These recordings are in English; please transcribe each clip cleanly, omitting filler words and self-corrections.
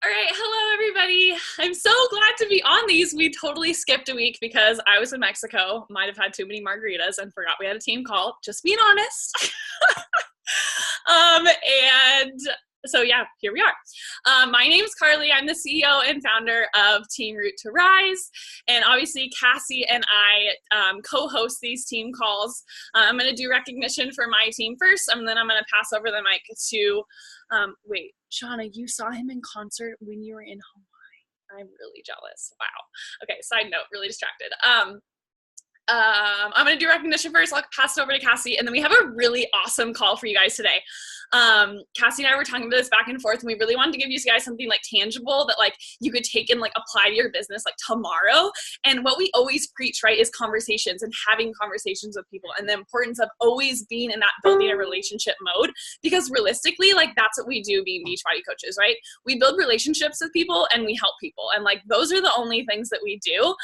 All right, hello everybody. I'm so glad to be on these. We totally skipped a week because I was in Mexico, might have had too many margaritas and forgot we had a team call, just being honest. And so yeah, here we are. My name is Carly. I'm the CEO and founder of Team Root to Rise. And obviously Cassie and I co-host these team calls. I'm going to do recognition for my team first, and then I'm going to pass over the mic to, wait, Shauna, you saw him in concert when you were in Hawaii. I'm really jealous. Wow. Okay, side note, really distracted. I'm going to do recognition first. I'll pass it over to Cassie, and then we have a really awesome call for you guys today. Cassie and I were talking about this back and forth, and we really wanted to give you guys something like tangible that like you could take and like apply to your business like tomorrow. And what we always preach, right, is conversations and having conversations with people, and the importance of always being in that building a relationship mode, because realistically, like that's what we do being Beachbody coaches, right? We build relationships with people and we help people, and like those are the only things that we do.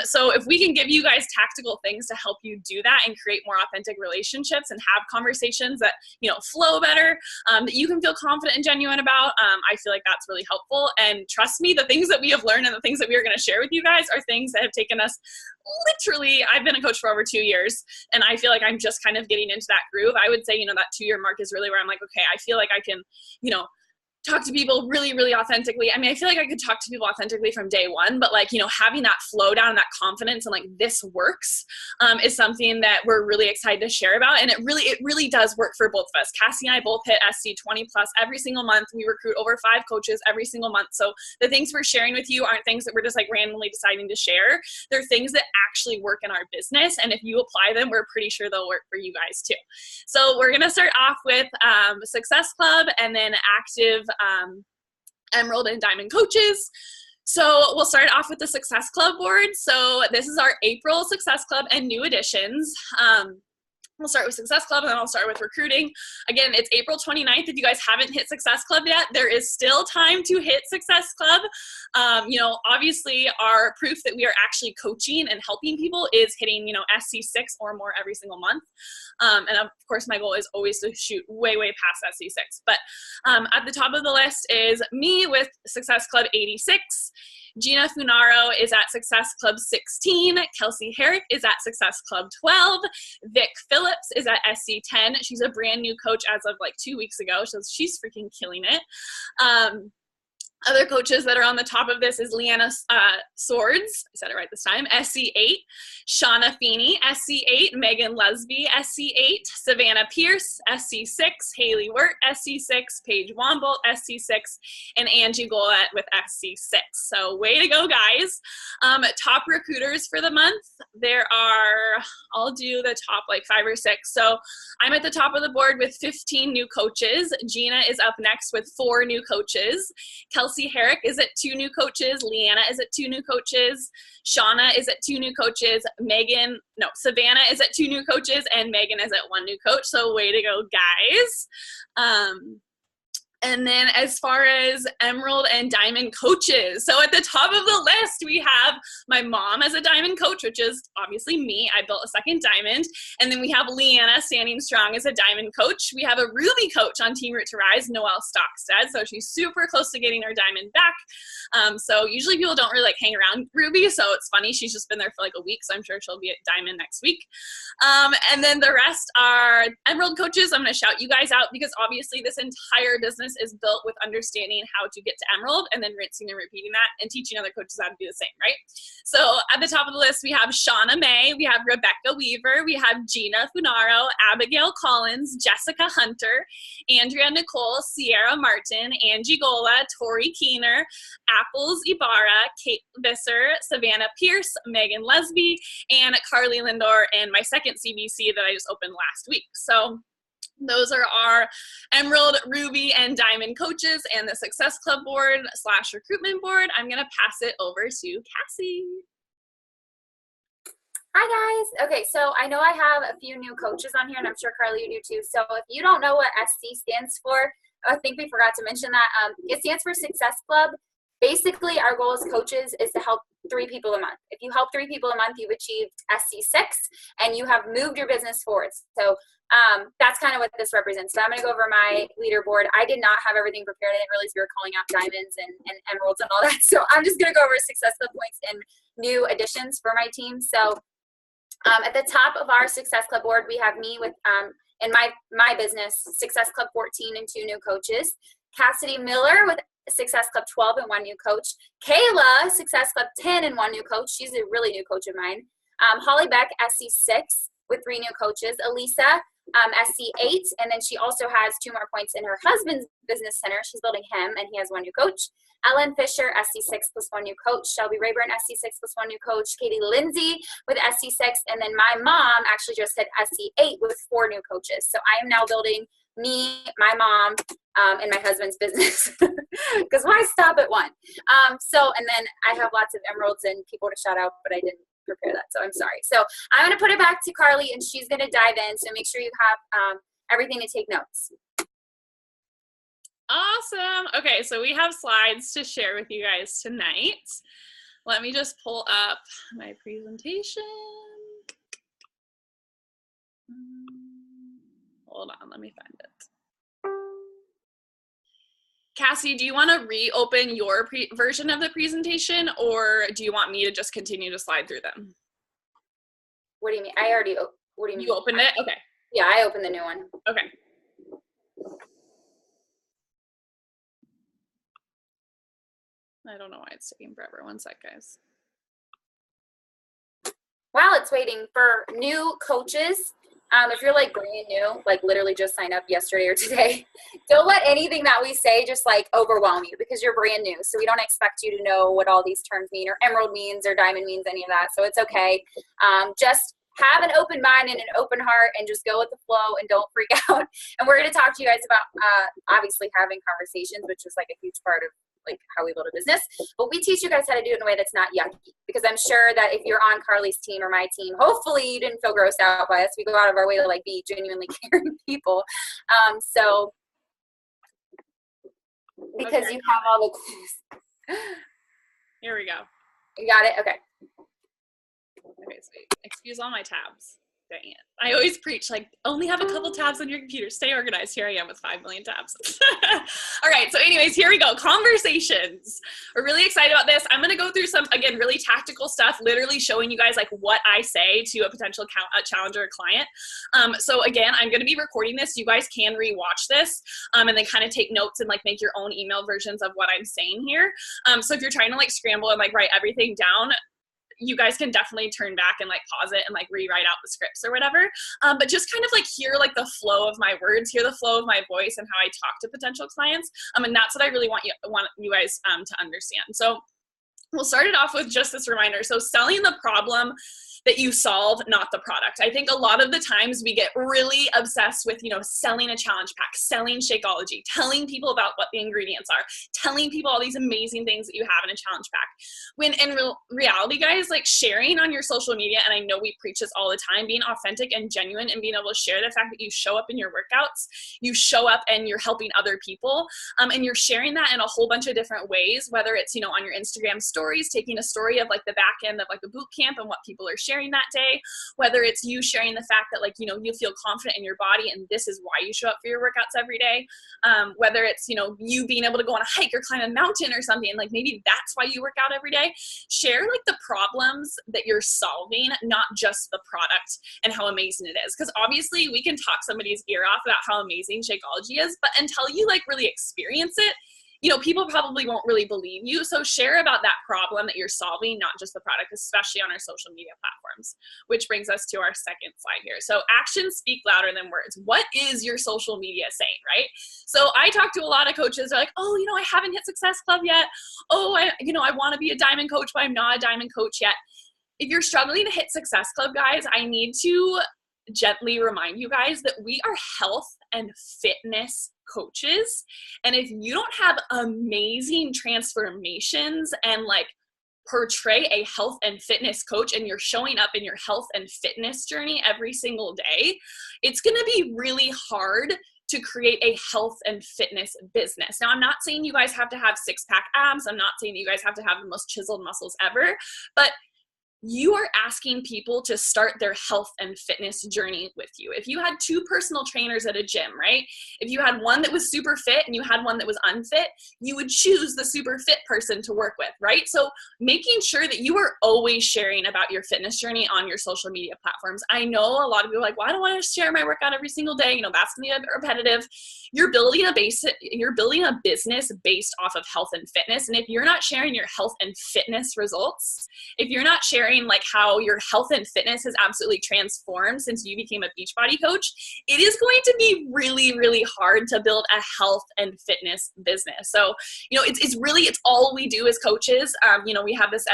So if we can give you guys tactical things to help you do that and create more authentic relationships and have conversations that, you know, flow better, that you can feel confident and genuine about, I feel like that's really helpful. And trust me, the things that we have learned and the things that we are going to share with you guys are things that have taken us literally, I've been a coach for over 2 years, and I feel like I'm just kind of getting into that groove. I would say, you know, that 2-year mark is really where I'm like, okay, I feel like I can, you know, talk to people really, really authentically. I mean, I feel like I could talk to people authentically from day one, but like, you know, having that flow down and that confidence and like this works is something that we're really excited to share about. And it really does work for both of us. Cassie and I both hit SC 20 plus every single month. We recruit over 5 coaches every single month. So the things we're sharing with you aren't things that we're just like randomly deciding to share. They're things that actually work in our business. And if you apply them, we're pretty sure they'll work for you guys too. So we're going to start off with Success Club and then active Emerald and Diamond coaches. So we'll start off with the Success Club board. So this is our April Success Club and new additions. We'll start with Success Club, and then I'll start with recruiting. Again, it's April 29th. If you guys haven't hit Success Club yet, there is still time to hit Success Club. You know, obviously our proof that we are actually coaching and helping people is hitting, you know, SC6 or more every single month. And of course, my goal is always to shoot way, way past SC6. But at the top of the list is me with Success Club 86. Gina Funaro is at Success Club 16. Kelsey Herrick is at Success Club 12. Vic Phillips is at SC 10. She's a brand new coach as of like 2 weeks ago, so she's freaking killing it. Other coaches that are on the top of this is Leanna Swords, I said it right this time, SC8, Shauna Feeney, SC8, Megan Lesby, SC8, Savannah Pierce, SC6, Haley Wirt, SC6, Paige Wombolt, SC6, and Angie Golett with SC6. So way to go, guys. Top recruiters for the month, there are, I'll do the top like 5 or 6. So I'm at the top of the board with 15 new coaches. Gina is up next with 4 new coaches. Kelsey Herrick is at 2 new coaches. Leanna is at 2 new coaches. Shauna is at 2 new coaches. Savannah is at 2 new coaches, and Megan is at 1 new coach. So way to go, guys. And then as far as Emerald and Diamond coaches, so at the top of the list, we have my mom as a Diamond coach, which is obviously me. I built a second Diamond. And then we have Leanna standing strong as a Diamond coach. We have a Ruby coach on Team Root to Rise, Noelle Stockstead. So she's super close to getting her Diamond back. So usually people don't really like hang around Ruby. So it's funny. She's just been there for like a week. So I'm sure she'll be at Diamond next week. And then the rest are Emerald coaches. I'm going to shout you guys out because obviously this entire business is built with understanding how to get to Emerald and then rinsing and repeating that and teaching other coaches how to do the same, right? So at the top of the list, we have Shauna May, we have Rebecca Weaver, we have Gina Funaro, Abigail Collins, Jessica Hunter, Andrea Nicole, Sierra Martin, Angie Gola, Tori Keener, Apples Ibarra, Kate Visser, Savannah Pierce, Megan Lesby, and Carly Lindor, and my second CBC that I just opened last week. So those are our Emerald, Ruby, and Diamond coaches and the Success Club board / recruitment board. I'm going to pass it over to Cassie. Hi guys. Okay, so I know I have a few new coaches on here, and I'm sure Carly you do too. So if you don't know what SC stands for, I think we forgot to mention that. It stands for Success Club. basically our goal as coaches is to help 3 people a month. If you help 3 people a month, you've achieved SC6 and you have moved your business forward. So that's kind of what this represents. So I'm going to go over my leaderboard. I did not have everything prepared. I didn't realize we were calling out diamonds and emeralds and all that. So I'm just going to go over Success Club points and new additions for my team. So at the top of our Success Club board, we have me with, in my business, Success Club 14 and 2 new coaches. Cassidy Miller with Success Club 12 and 1 new coach. Kayla, Success Club 10 and 1 new coach. She's a really new coach of mine. Holly Beck, SC6 with 3 new coaches. Elisa, SC8, and then she also has 2 more points in her husband's business center. She's building him, and he has 1 new coach. Ellen Fisher, SC6 plus 1 new coach. Shelby Rayburn, SC6 plus 1 new coach. Katie Lindsay with SC6, and then my mom actually just hit SC8 with 4 new coaches. So I am now building me, my mom, and my husband's business. Because why stop at 1? And then I have lots of emeralds and people to shout out, but I didn't prepare that, so I'm sorry. So I'm going to put it back to Carly, and she's going to dive in. So make sure you have everything to take notes. Awesome. Okay, so we have slides to share with you guys tonight. Let me just pull up my presentation. Hold on, let me find it. Cassie, do you want to reopen your version of the presentation, or do you want me to just continue to slide through them? What do you mean? What do you mean? You opened it? Okay. Yeah, I opened the new one. Okay. I don't know why it's taking forever. One sec, guys. While it's waiting for new coaches, if you're like brand new, like literally just signed up yesterday or today, don't let anything that we say just like overwhelm you, because you're brand new. So we don't expect you to know what all these terms mean, or emerald means, or diamond means, any of that. So it's okay. Just have an open mind and an open heart, and just go with the flow and don't freak out. And we're going to talk to you guys about obviously having conversations, which is like a huge part of like how we build a business, but we teach you guys how to do it in a way that's not yucky, because I'm sure that if you're on Carly's team or my team, hopefully you didn't feel grossed out by us. We go out of our way to like be genuinely caring people. So because you have all the clues. Here we go. You got it? Okay. Okay, so excuse all my tabs. Dang it. I always preach, like, only have a couple tabs on your computer. Stay organized. Here I am with 5 million tabs. All right, so anyways, here we go. Conversations. We're really excited about this. I'm going to go through some, again, really tactical stuff, literally showing you guys, like, what I say to a potential challenger or client. So, again, I'm going to be recording this. You guys can rewatch this and then kind of take notes and, like, make your own email versions of what I'm saying here. So if you're trying to, like, scramble and, like, write everything down, you guys can definitely turn back and like pause it and like rewrite out the scripts or whatever. But just kind of like hear like the flow of my words, hear the flow of my voice and how I talk to potential clients. And that's what I really want you guys to understand. So we'll start it off with just this reminder. So selling the problem that you solve, not the product. I think a lot of the times we get really obsessed with, you know, selling a challenge pack, selling Shakeology, telling people about what the ingredients are, telling people all these amazing things that you have in a challenge pack. When in reality, guys, like sharing on your social media, and I know we preach this all the time, being authentic and genuine and being able to share the fact that you show up in your workouts, you show up and you're helping other people, and you're sharing that in a whole bunch of different ways, whether it's, you know, on your Instagram stories, taking a story of like the back end of like the boot camp and what people are sharing that day, whether it's you sharing the fact that like, you know, you feel confident in your body and this is why you show up for your workouts every day, whether it's, you know, you being able to go on a hike or climb a mountain or something, like maybe that's why you work out every day. Share like the problems that you're solving, not just the product and how amazing it is, because obviously we can talk somebody's ear off about how amazing Shakeology is, but until you like really experience it, you know, people probably won't really believe you. So share about that problem that you're solving, not just the product, especially on our social media platforms, which brings us to our second slide here. So actions speak louder than words. What is your social media saying, right? So I talk to a lot of coaches. They're like, oh, you know, I haven't hit Success Club yet. Oh, I want to be a diamond coach, but I'm not a diamond coach yet. If you're struggling to hit Success Club, guys, I need to gently remind you guys that we are health and fitness coaches. And if you don't have amazing transformations and like portray a health and fitness coach and you're showing up in your health and fitness journey every single day, it's going to be really hard to create a health and fitness business. Now, I'm not saying you guys have to have six-pack abs. I'm not saying you guys have to have the most chiseled muscles ever, but you are asking people to start their health and fitness journey with you. If you had two personal trainers at a gym, right? If you had one that was super fit and you had one that was unfit, you would choose the super fit person to work with, right? So making sure that you are always sharing about your fitness journey on your social media platforms. I know a lot of people are like, well, I don't want to share my workout every single day. You know, that's going to be repetitive. You're building a business based off of health and fitness. And if you're not sharing your health and fitness results, if you're not sharing like how your health and fitness has absolutely transformed since you became a Beachbody coach, it is going to be really, really hard to build a health and fitness business. So, you know, it's all we do as coaches. You know, we have this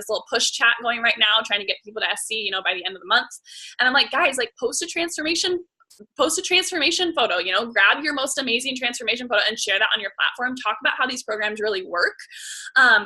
little push chat going right now, trying to get people to SC, you know, by the end of the month. And I'm like, guys, like post a transformation photo, you know, grab your most amazing transformation photo and share that on your platform. Talk about how these programs really work.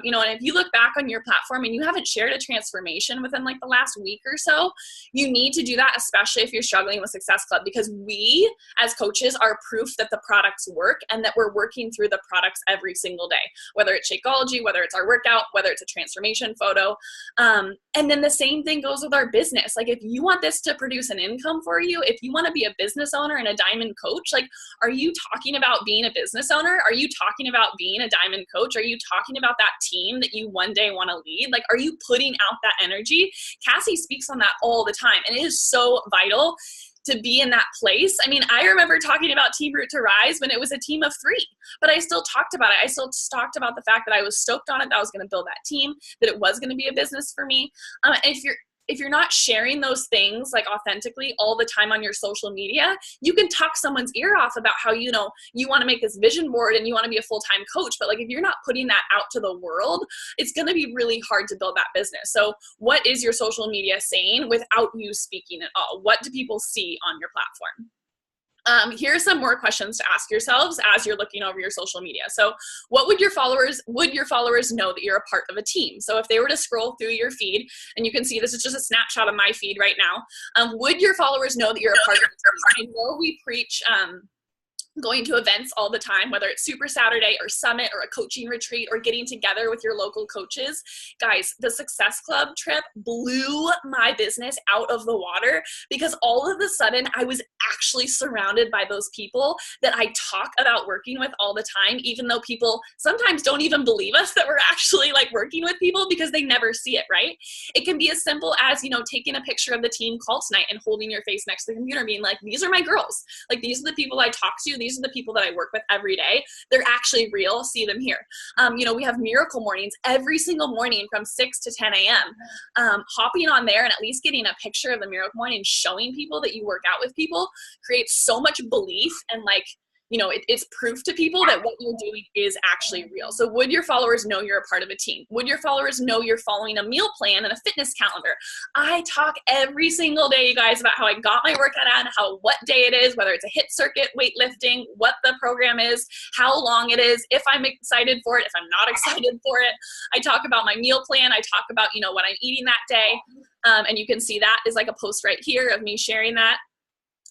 You know, and if you look back on your platform and you haven't shared a transformation within like the last week or so, you need to do that, especially if you're struggling with Success Club, because we as coaches are proof that the products work and that we're working through the products every single day, whether it's Shakeology, whether it's our workout, whether it's a transformation photo. And then the same thing goes with our business. Like if you want this to produce an income for you, if you want to be a business owner and a diamond coach, like, are you talking about being a business owner? Are you talking about being a diamond coach? Are you talking about that team that you one day want to lead? Like, are you putting out that energy? Cassie speaks on that all the time, and it is so vital to be in that place. I mean, I remember talking about Team Root to Rise when it was a team of 3, but I still talked about it. I still talked about the fact that I was stoked on it, that I was going to build that team, that it was going to be a business for me. And if you're not sharing those things like authentically all the time on your social media, you can talk someone's ear off about how, you know, you want to make this vision board and you want to be a full-time coach. But like, if you're not putting that out to the world, it's going to be really hard to build that business. So what is your social media saying without you speaking at all? What do people see on your platform? Here are some more questions to ask yourselves as you're looking over your social media. So what would your followers know that you're a part of a team? So if they were to scroll through your feed, and you can see this is just a snapshot of my feed right now, would your followers know that you're a part of a team? I know we preach going to events all the time, whether it's Super Saturday or Summit or a coaching retreat or getting together with your local coaches. Guys, the Success Club trip blew my business out of the water because all of a sudden I was actually surrounded by those people that I talk about working with all the time, even though people sometimes don't even believe us that we're actually like working with people because they never see it, right? It can be as simple as, you know, taking a picture of the team call tonight and holding your face next to the computer, being like, these are my girls. Like, these are the people I talk to. These are the people that I work with every day. They're actually real. See them here. You know, we have miracle mornings every single morning from 6 to 10 a.m. Hopping on there and at least getting a picture of the miracle morning and showing people that you work out with people creates so much belief and like, you know, it's proof to people that what you're doing is actually real. So would your followers know you're a part of a team? Would your followers know you're following a meal plan and a fitness calendar? I talk every single day, you guys, about how I got my workout on, what day it is, whether it's a HIIT circuit, weightlifting, what the program is, how long it is, if I'm excited for it, if I'm not excited for it. I talk about my meal plan. I talk about, you know, what I'm eating that day. And you can see that is like a post right here of me sharing that.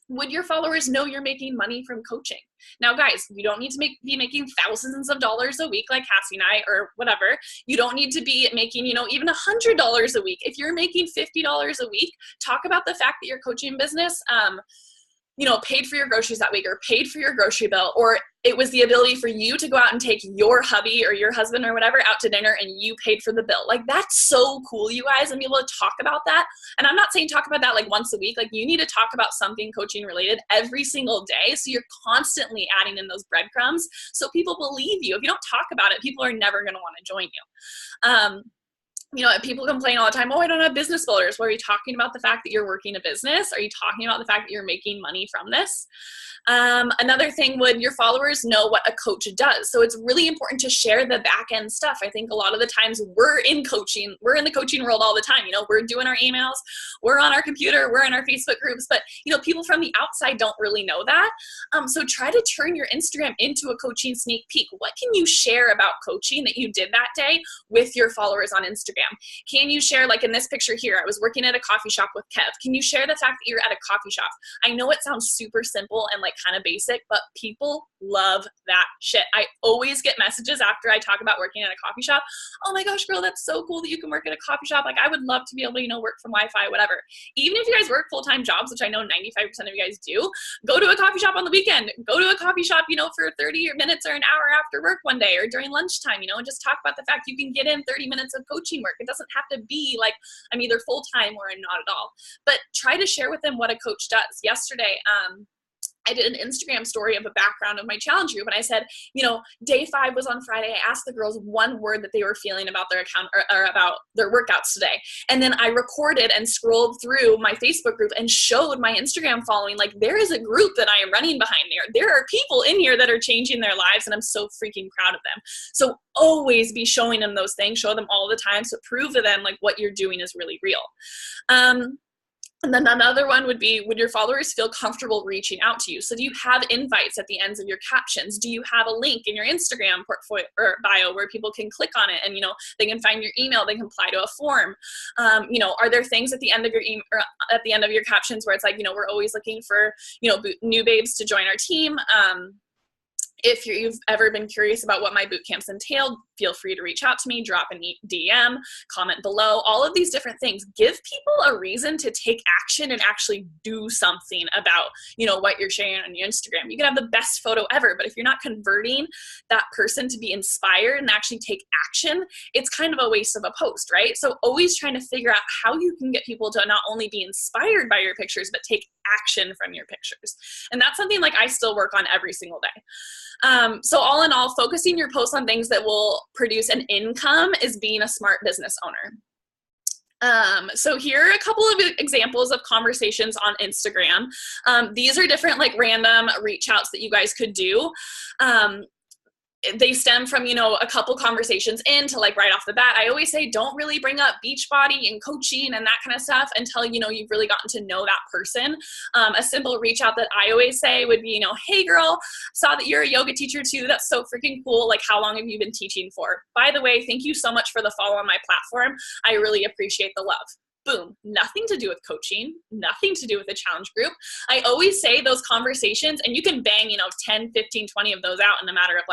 Would your followers know you're making money from coaching? Now, guys, you don't need to be making thousands of dollars a week like Cassie and I or whatever. You don't need to be making, you know, even $100 a week. If you're making $50 a week, talk about the fact that your coaching business, you know, paid for your groceries that week or paid for your grocery bill, or it was the ability for you to go out and take your hubby or your husband or whatever out to dinner and you paid for the bill. Like, that's so cool, you guys, and be able to talk about that. And I'm not saying talk about that like once a week. Like, you need to talk about something coaching related every single day. So you're constantly adding in those breadcrumbs so people believe you. If you don't talk about it, people are never going to want to join you. You know, people complain all the time, oh, I don't have business builders. Well, are you talking about the fact that you're working a business? Are you talking about the fact that you're making money from this? Another thing, would your followers know what a coach does? So it's really important to share the back end stuff. I think a lot of the times we're in coaching, we're in the coaching world all the time. You know, we're doing our emails, we're on our computer, we're in our Facebook groups, but you know, people from the outside don't really know that. So try to turn your Instagram into a coaching sneak peek. What can you share about coaching that you did that day with your followers on Instagram? Instagram? Can you share, like in this picture here, I was working at a coffee shop with Kev. Can you share the fact that you're at a coffee shop? I know it sounds super simple and like kind of basic, but people love that shit. I always get messages after I talk about working at a coffee shop. Oh my gosh, girl, that's so cool that you can work at a coffee shop. Like I would love to be able to, work from Wi-Fi, whatever. Even if you guys work full-time jobs, which I know 95% of you guys do, go to a coffee shop on the weekend. Go to a coffee shop, for 30 minutes or an hour after work one day or during lunchtime, and just talk about the fact you can get in 30 minutes of coaching work. It doesn't have to be like I'm either full-time or I'm not at all. But try to share with them what a coach does. Yesterday, I did an Instagram story of a background of my challenge group. And I said, day 5 was on Friday. I asked the girls one word that they were feeling about their account or about their workouts today. And then I recorded and scrolled through my Facebook group and showed my Instagram following, like there is a group that I am running behind there. There are people in here that are changing their lives and I'm so freaking proud of them. So always be showing them those things, show them all the time. So prove to them like what you're doing is really real. And then another one would be, would your followers feel comfortable reaching out to you? So do you have invites at the ends of your captions? Do you have a link in your Instagram portfolio or bio where people can click on it and, they can find your email, they can apply to a form? Are there things at the end of your email, or at the end of your captions where it's like, we're always looking for, new babes to join our team. If you've ever been curious about what my boot camps entailed, feel free to reach out to me, drop a DM, comment below, all of these different things. Give people a reason to take action and actually do something about, what you're sharing on your Instagram. You can have the best photo ever, but if you're not converting that person to be inspired and actually take action, it's kind of a waste of a post, right? So always trying to figure out how you can get people to not only be inspired by your pictures, but take action from your pictures. And that's something like I still work on every single day. So all in all, focusing your posts on things that will produce an income is being a smart business owner. So here are a couple of examples of conversations on Instagram. These are different like random reach outs that you guys could do. They stem from, a couple conversations into like right off the bat. I always say, don't really bring up Beachbody and coaching and that kind of stuff until, you've really gotten to know that person. A simple reach out that I always say would be, hey girl, saw that you're a yoga teacher too. That's so freaking cool. Like how long have you been teaching for? By the way, thank you so much for the follow on my platform. I really appreciate the love. Boom, nothing to do with coaching, nothing to do with the challenge group. I always say those conversations, and you can bang, 10, 15, 20 of those out in a matter of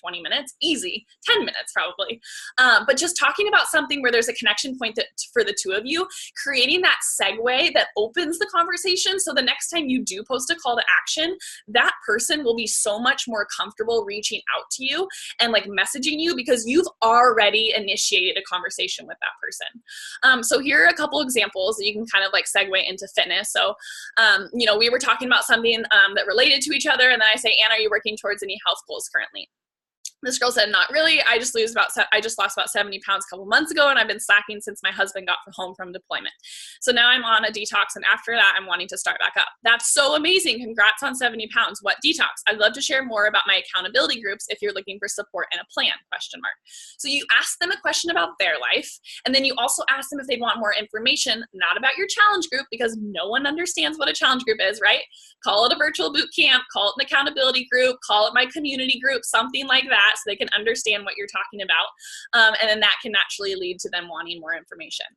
20 minutes? Easy, 10 minutes probably. But just talking about something where there's a connection point for the two of you, creating that segue that opens the conversation. So the next time you do post a call to action, that person will be so much more comfortable reaching out to you and messaging you because you've already initiated a conversation with that person. So here are a couple examples that you can kind of segue into fitness. So, we were talking about something that related to each other, and then I say, Anna, are you working towards any health goals currently? This girl said, not really. I just lost about 70 pounds a couple months ago, and I've been slacking since my husband got home from deployment. So now I'm on a detox, and after that, I'm wanting to start back up. That's so amazing. Congrats on 70 pounds. What detox? I'd love to share more about my accountability groups if you're looking for support and a plan, ? So you ask them a question about their life, and then you also ask them if they want more information, not about your challenge group, because no one understands what a challenge group is, right? Call it a virtual boot camp, call it an accountability group, call it my community group, something like that, so they can understand what you're talking about. And then that can naturally lead to them wanting more information.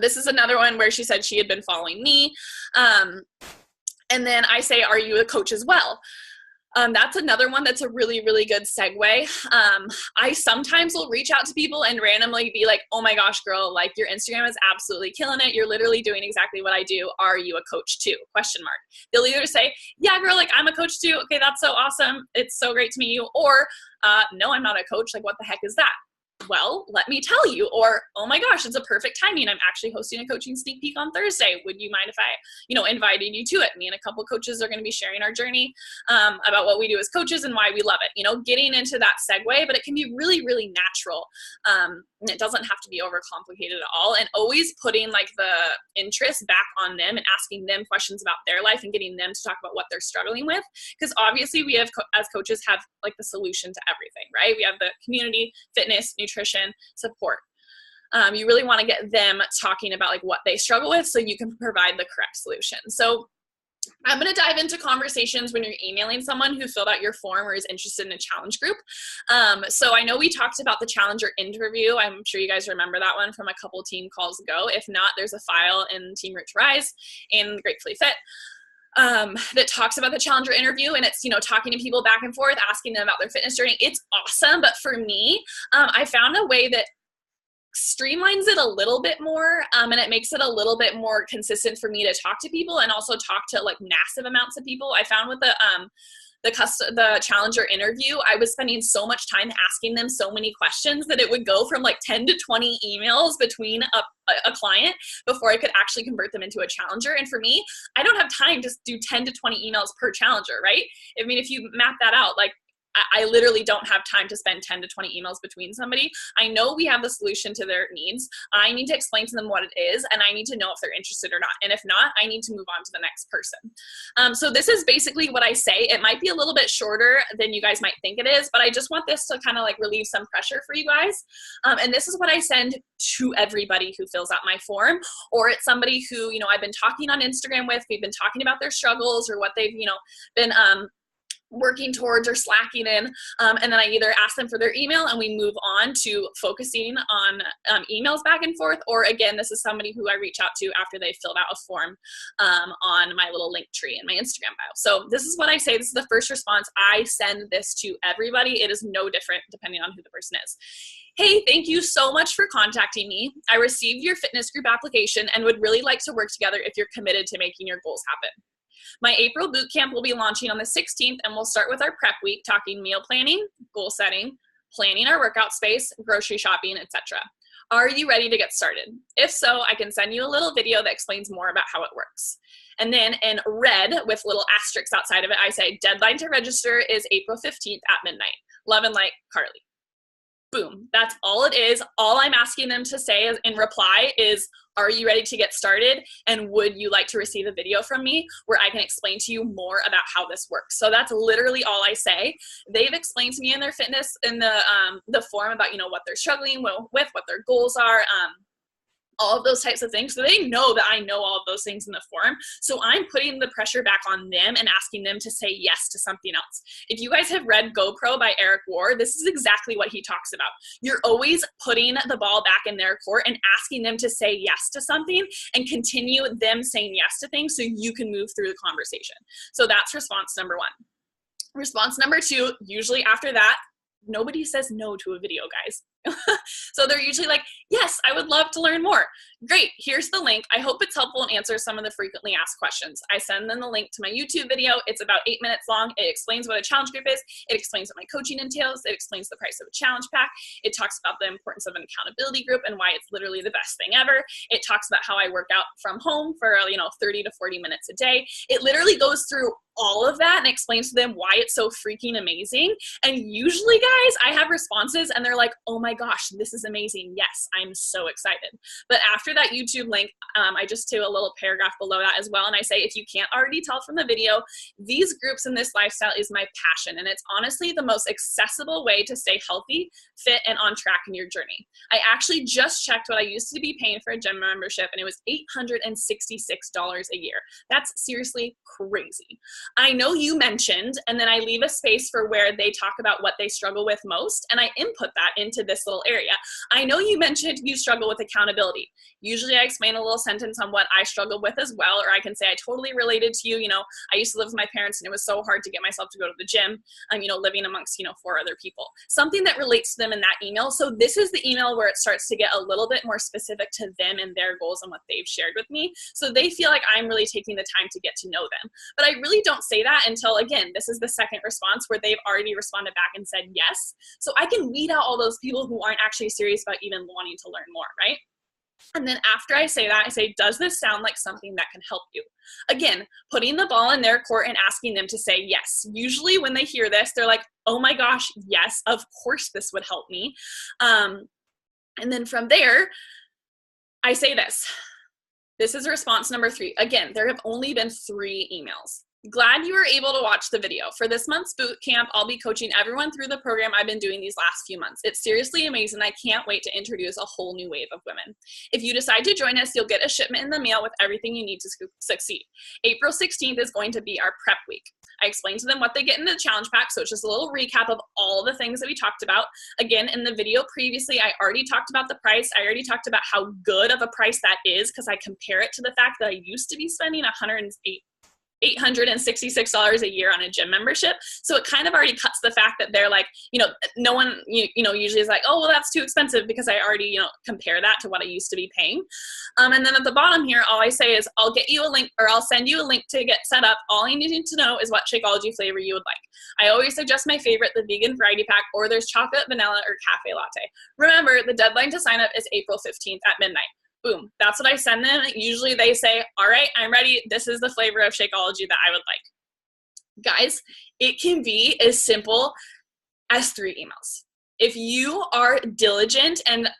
This is another one where she said she had been following me. And then I say, are you a coach as well? That's another one that's a really, really good segue. I sometimes will reach out to people and randomly be like, oh my gosh, girl, your Instagram is absolutely killing it. You're literally doing exactly what I do. Are you a coach too? ? They'll either say, yeah, girl, I'm a coach too. Okay, that's so awesome. It's so great to meet you. Or, no, I'm not a coach. What the heck is that? Well, let me tell you. Or, oh my gosh, it's a perfect timing. I'm actually hosting a coaching sneak peek on Thursday. Would you mind if I, invited you to it? Me and a couple coaches are going to be sharing our journey about what we do as coaches and why we love it. Getting into that segue, but it can be really, really natural. And it doesn't have to be overcomplicated at all. And always putting the interest back on them and asking them questions about their life and getting them to talk about what they're struggling with. Because obviously we have, as coaches, have the solution to everything, right? We have the community, fitness, nutrition, support. You really want to get them talking about what they struggle with so you can provide the correct solution. So I'm going to dive into conversations when you're emailing someone who filled out your form or is interested in a challenge group. So I know we talked about the challenger interview. I'm sure you guys remember that one from a couple team calls ago. If not, there's a file in Team Root to Rise and Gratefully Fit that talks about the challenger interview, and it's, you know, talking to people back and forth, asking them about their fitness journey. It's awesome. But for me, I found a way that streamlines it a little bit more, and it makes it a little bit more consistent for me to talk to people and also talk to like massive amounts of people. I found with the challenger interview, I was spending so much time asking them so many questions that it would go from like 10 to 20 emails between a client before I could actually convert them into a challenger. And for me, I don't have time to do 10 to 20 emails per challenger, right? I mean, if you map that out, like I literally don't have time to spend 10 to 20 emails between somebody. I know we have the solution to their needs. I need to explain to them what it is, and I need to know if they're interested or not. And if not, I need to move on to the next person. So this is basically what I say. It might be a little bit shorter than you guys might think it is, but I just want this to kind of like relieve some pressure for you guys. And this is what I send to everybody who fills out my form, or it's somebody who, you know, I've been talking on Instagram with, we've been talking about their struggles or what they've, you know, been, working towards or slacking in, and then I either ask them for their email and we move on to focusing on emails back and forth, or again, this is somebody who I reach out to after they filled out a form on my little link tree in my Instagram bio. So this is what I say. This is the first response. I send this to everybody. It is no different depending on who the person is. Hey, thank you so much for contacting me. I received your fitness group application and would really like to work together if you're committed to making your goals happen. My April boot camp will be launching on the 16th, and we'll start with our prep week, talking meal planning, goal setting, planning our workout space, grocery shopping, etc. Are you ready to get started? If so, I can send you a little video that explains more about how it works. And then in red with little asterisks outside of it, I say deadline to register is April 15th at midnight. Love and light, Carly. Boom. That's all it is. All I'm asking them to say in reply is, are you ready to get started? And would you like to receive a video from me where I can explain to you more about how this works? So that's literally all I say. They've explained to me in their fitness, in the forum about, you know, what they're struggling with, what their goals are, all of those types of things. So they know that I know all of those things in the forum. So I'm putting the pressure back on them and asking them to say yes to something else. If you guys have read GoPro by Eric Ward, this is exactly what he talks about. You're always putting the ball back in their court and asking them to say yes to something and continue them saying yes to things so you can move through the conversation. So that's response number one. Response number two, usually after that, nobody says no to a video, guys. So they're usually like, yes, I would love to learn more. Great, here's the link. I hope it's helpful and answers some of the frequently asked questions. I send them the link to my YouTube video. It's about 8 minutes long. It explains what a challenge group is. It explains what my coaching entails. It explains the price of a challenge pack. It talks about the importance of an accountability group and why it's literally the best thing ever. It talks about how I work out from home for, 30 to 40 minutes a day. It literally goes through all of that and explains to them why it's so freaking amazing. And usually, guys, I have responses and they're like, oh my gosh, this is amazing. Yes, I'm so excited. But after that YouTube link, I just do a little paragraph below that as well. And I say, if you can't already tell from the video, these groups and this lifestyle is my passion. And it's honestly the most accessible way to stay healthy, fit, and on track in your journey. I actually just checked what I used to be paying for a gym membership, and it was $866 a year. That's seriously crazy. I know you mentioned, and then I leave a space for where they talk about what they struggle with most, and I input that into this little area. I know you mentioned you struggle with accountability. Usually I explain a little sentence on what I struggle with as well, or I can say I totally related to you. I used to live with my parents and it was so hard to get myself to go to the gym. I'm, living amongst, 4 other people. Something that relates to them in that email. So this is the email where it starts to get a little bit more specific to them and their goals and what they've shared with me. So they feel like I'm really taking the time to get to know them. But I really don't say that until, again, this is the second response where they've already responded back and said yes. So I can weed out all those people who aren't actually serious about even wanting to learn more, right? And then after I say that, I say, does this sound like something that can help you? Again, putting the ball in their court and asking them to say yes. Usually when they hear this, they're like, oh my gosh, yes, of course this would help me. And then from there, I say this. This is response number 3. Again, there have only been 3 emails. Glad you were able to watch the video. For this month's boot camp, I'll be coaching everyone through the program I've been doing these last few months. It's seriously amazing. I can't wait to introduce a whole new wave of women. If you decide to join us, you'll get a shipment in the mail with everything you need to succeed. April 16th is going to be our prep week. I explained to them what they get in the challenge pack, so it's just a little recap of all the things that we talked about. Again, in the video previously, I already talked about the price. I already talked about how good of a price that is because I compare it to the fact that I used to be spending $866 a year on a gym membership. So it kind of already cuts the fact that they're like, no one, usually is like, oh, well, that's too expensive because I already, compare that to what I used to be paying. And then at the bottom here, all I say is I'll get you a link or I'll send you a link to get set up. All you need to know is what Shakeology flavor you would like. I always suggest my favorite, the vegan variety pack, or there's chocolate, vanilla, or cafe latte. Remember, the deadline to sign up is April 15th at midnight. Boom. That's what I send them. Usually they say, all right, I'm ready. This is the flavor of Shakeology that I would like. Guys, it can be as simple as 3 emails. If you are diligent and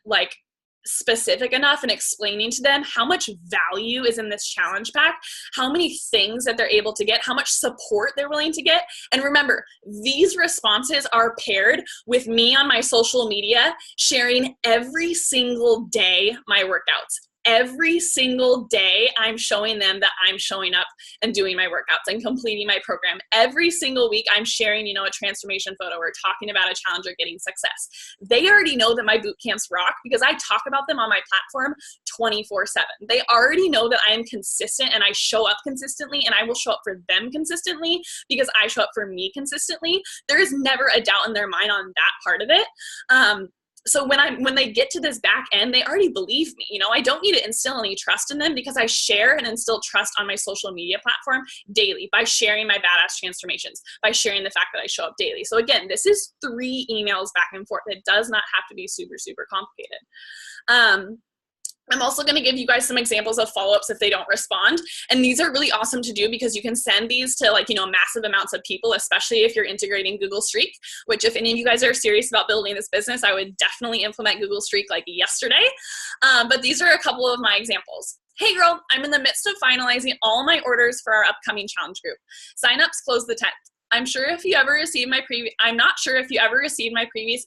specific enough in explaining to them how much value is in this challenge pack, how many things that they're able to get, how much support they're willing to get. And remember, these responses are paired with me on my social media sharing every single day my workouts. Every single day, I'm showing them that I'm showing up and doing my workouts and completing my program. Every single week, I'm sharing, a transformation photo or talking about a challenge or getting success. They already know that my boot camps rock because I talk about them on my platform 24/7. They already know that I am consistent and I show up consistently and I will show up for them consistently because I show up for me consistently. There is never a doubt in their mind on that part of it. So when they get to this back end, they already believe me. I don't need to instill any trust in them because I share and instill trust on my social media platform daily by sharing my badass transformations, by sharing the fact that I show up daily. So again, this is 3 emails back and forth. It does not have to be super, super complicated. I'm also going to give you guys some examples of follow-ups if they don't respond. And these are really awesome to do because you can send these to massive amounts of people, especially if you're integrating Google Streak, which if any of you guys are serious about building this business, I would definitely implement Google Streak yesterday. But these are a couple of my examples. Hey girl, I'm in the midst of finalizing all my orders for our upcoming challenge group. Sign-ups close the 10th. I'm not sure if you ever received my previous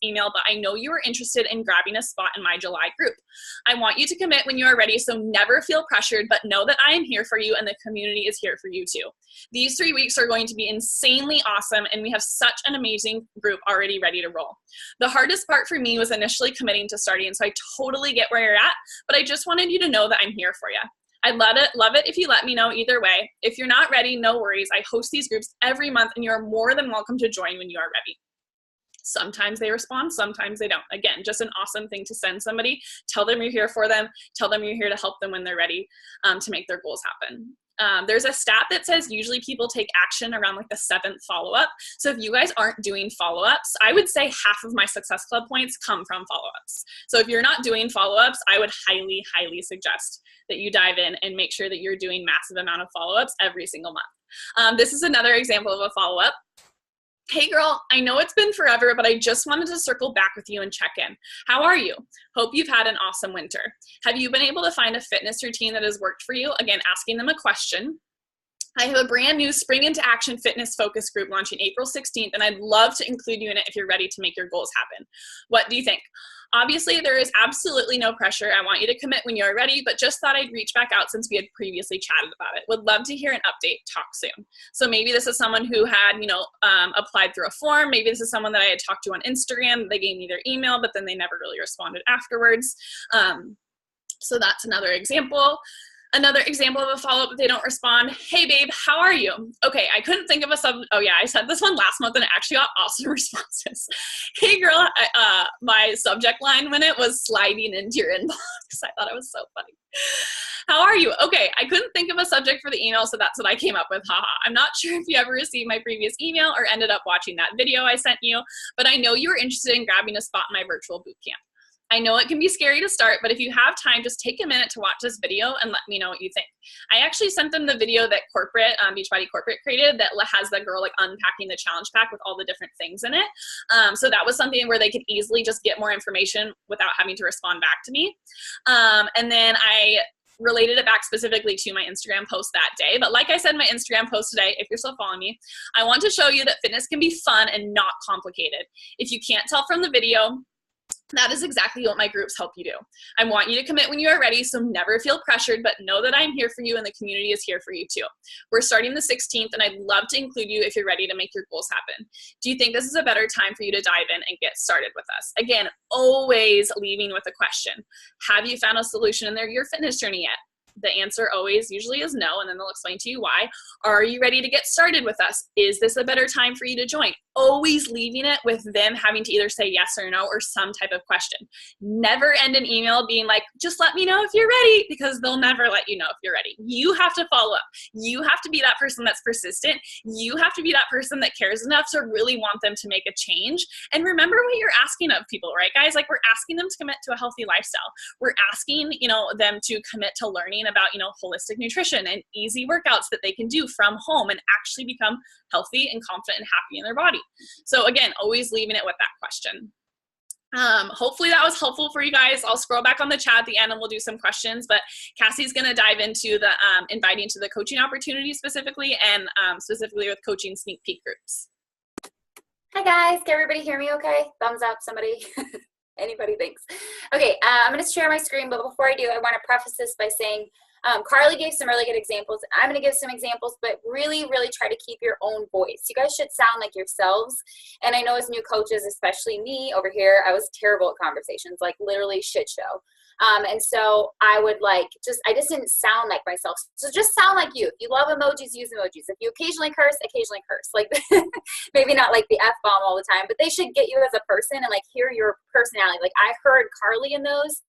email, but I know you are interested in grabbing a spot in my July group. I want you to commit when you are ready, so never feel pressured, but know that I am here for you and the community is here for you too. These 3 weeks are going to be insanely awesome, and we have such an amazing group already ready to roll. The hardest part for me was initially committing to starting, so I totally get where you're at, but I just wanted you to know that I'm here for you. I'd love it if you let me know either way. If you're not ready, no worries. I host these groups every month, and you're more than welcome to join when you are ready. Sometimes they respond, sometimes they don't. Again, just an awesome thing to send somebody. Tell them you're here for them. Tell them you're here to help them when they're ready to make their goals happen. There's a stat that says usually people take action around the 7th follow-up. So if you guys aren't doing follow-ups, I would say half of my Success Club points come from follow-ups. So if you're not doing follow-ups, I would highly, highly suggest that you dive in and make sure that you're doing massive amount of follow-ups every single month. This is another example of a follow-up. Hey girl, I know it's been forever, but I just wanted to circle back with you and check in. How are you? Hope you've had an awesome winter. Have you been able to find a fitness routine that has worked for you? Again, asking them a question. I have a brand new Spring into Action Fitness Focus group launching April 16th, and I'd love to include you in it if you're ready to make your goals happen. What do you think? Obviously, there is absolutely no pressure. I want you to commit when you're ready, but just thought I'd reach back out since we had previously chatted about it. Would love to hear an update. Talk soon. So maybe this is someone who had, applied through a form. Maybe this is someone that I had talked to on Instagram. They gave me their email, but then they never really responded afterwards. So that's another example. Another example of a follow-up if they don't respond. Hey babe, how are you? Okay, I couldn't think of a oh yeah, I said this one last month and it actually got awesome responses. Hey girl, my subject line when it was sliding into your inbox. I thought it was so funny. How are you? Okay, I couldn't think of a subject for the email, so that's what I came up with. Haha. I'm not sure if you ever received my previous email or ended up watching that video I sent you, but I know you were interested in grabbing a spot in my virtual boot camp. I know it can be scary to start, but if you have time, just take a minute to watch this video and let me know what you think. I actually sent them the video that Beachbody Corporate created that has the girl unpacking the challenge pack with all the different things in it. So that was something where they could easily just get more information without having to respond back to me. And then I related it back specifically to my Instagram post that day. But like I said in my Instagram post today, if you're still following me, I want to show you that fitness can be fun and not complicated. If you can't tell from the video, that is exactly what my groups help you do. I want you to commit when you are ready, so never feel pressured, but know that I'm here for you and the community is here for you too. We're starting the 16th, and I'd love to include you if you're ready to make your goals happen. Do you think this is a better time for you to dive in and get started with us? Again, always leaving with a question. Have you found a solution in your fitness journey yet? The answer always usually is no, and then they'll explain to you why. Are you ready to get started with us? Is this a better time for you to join? Always leaving it with them having to either say yes or no or some type of question. Never end an email being like, just let me know if you're ready, because they'll never let you know if you're ready. You have to follow up. You have to be that person that's persistent. You have to be that person that cares enough to really want them to make a change. And remember what you're asking of people, right, guys? Like, we're asking them to commit to a healthy lifestyle. We're asking, them to commit to learning about, holistic nutrition and easy workouts that they can do from home and actually become healthy and confident and happy in their body. So again, always leaving it with that question. Hopefully that was helpful for you guys. I'll scroll back on the chat at the end and we'll do some questions, but Cassie's going to dive into the inviting to the coaching opportunity specifically, and specifically with coaching sneak peek groups. Hi guys, can everybody hear me okay? Thumbs up, somebody. Anybody thinks. Okay, I'm going to share my screen, but before I do, I want to preface this by saying Carly gave some really good examples. I'm going to give some examples, but really, really try to keep your own voice. You guys should sound like yourselves. And I know as new coaches, especially me over here, I was terrible at conversations, like literally shit show. And so I just didn't sound like myself. So just sound like you. If you love emojis, use emojis. If you occasionally curse. Like maybe not like the F-bomb all the time, but they should get you as a person and like hear your personality. Like I heard Carly in those.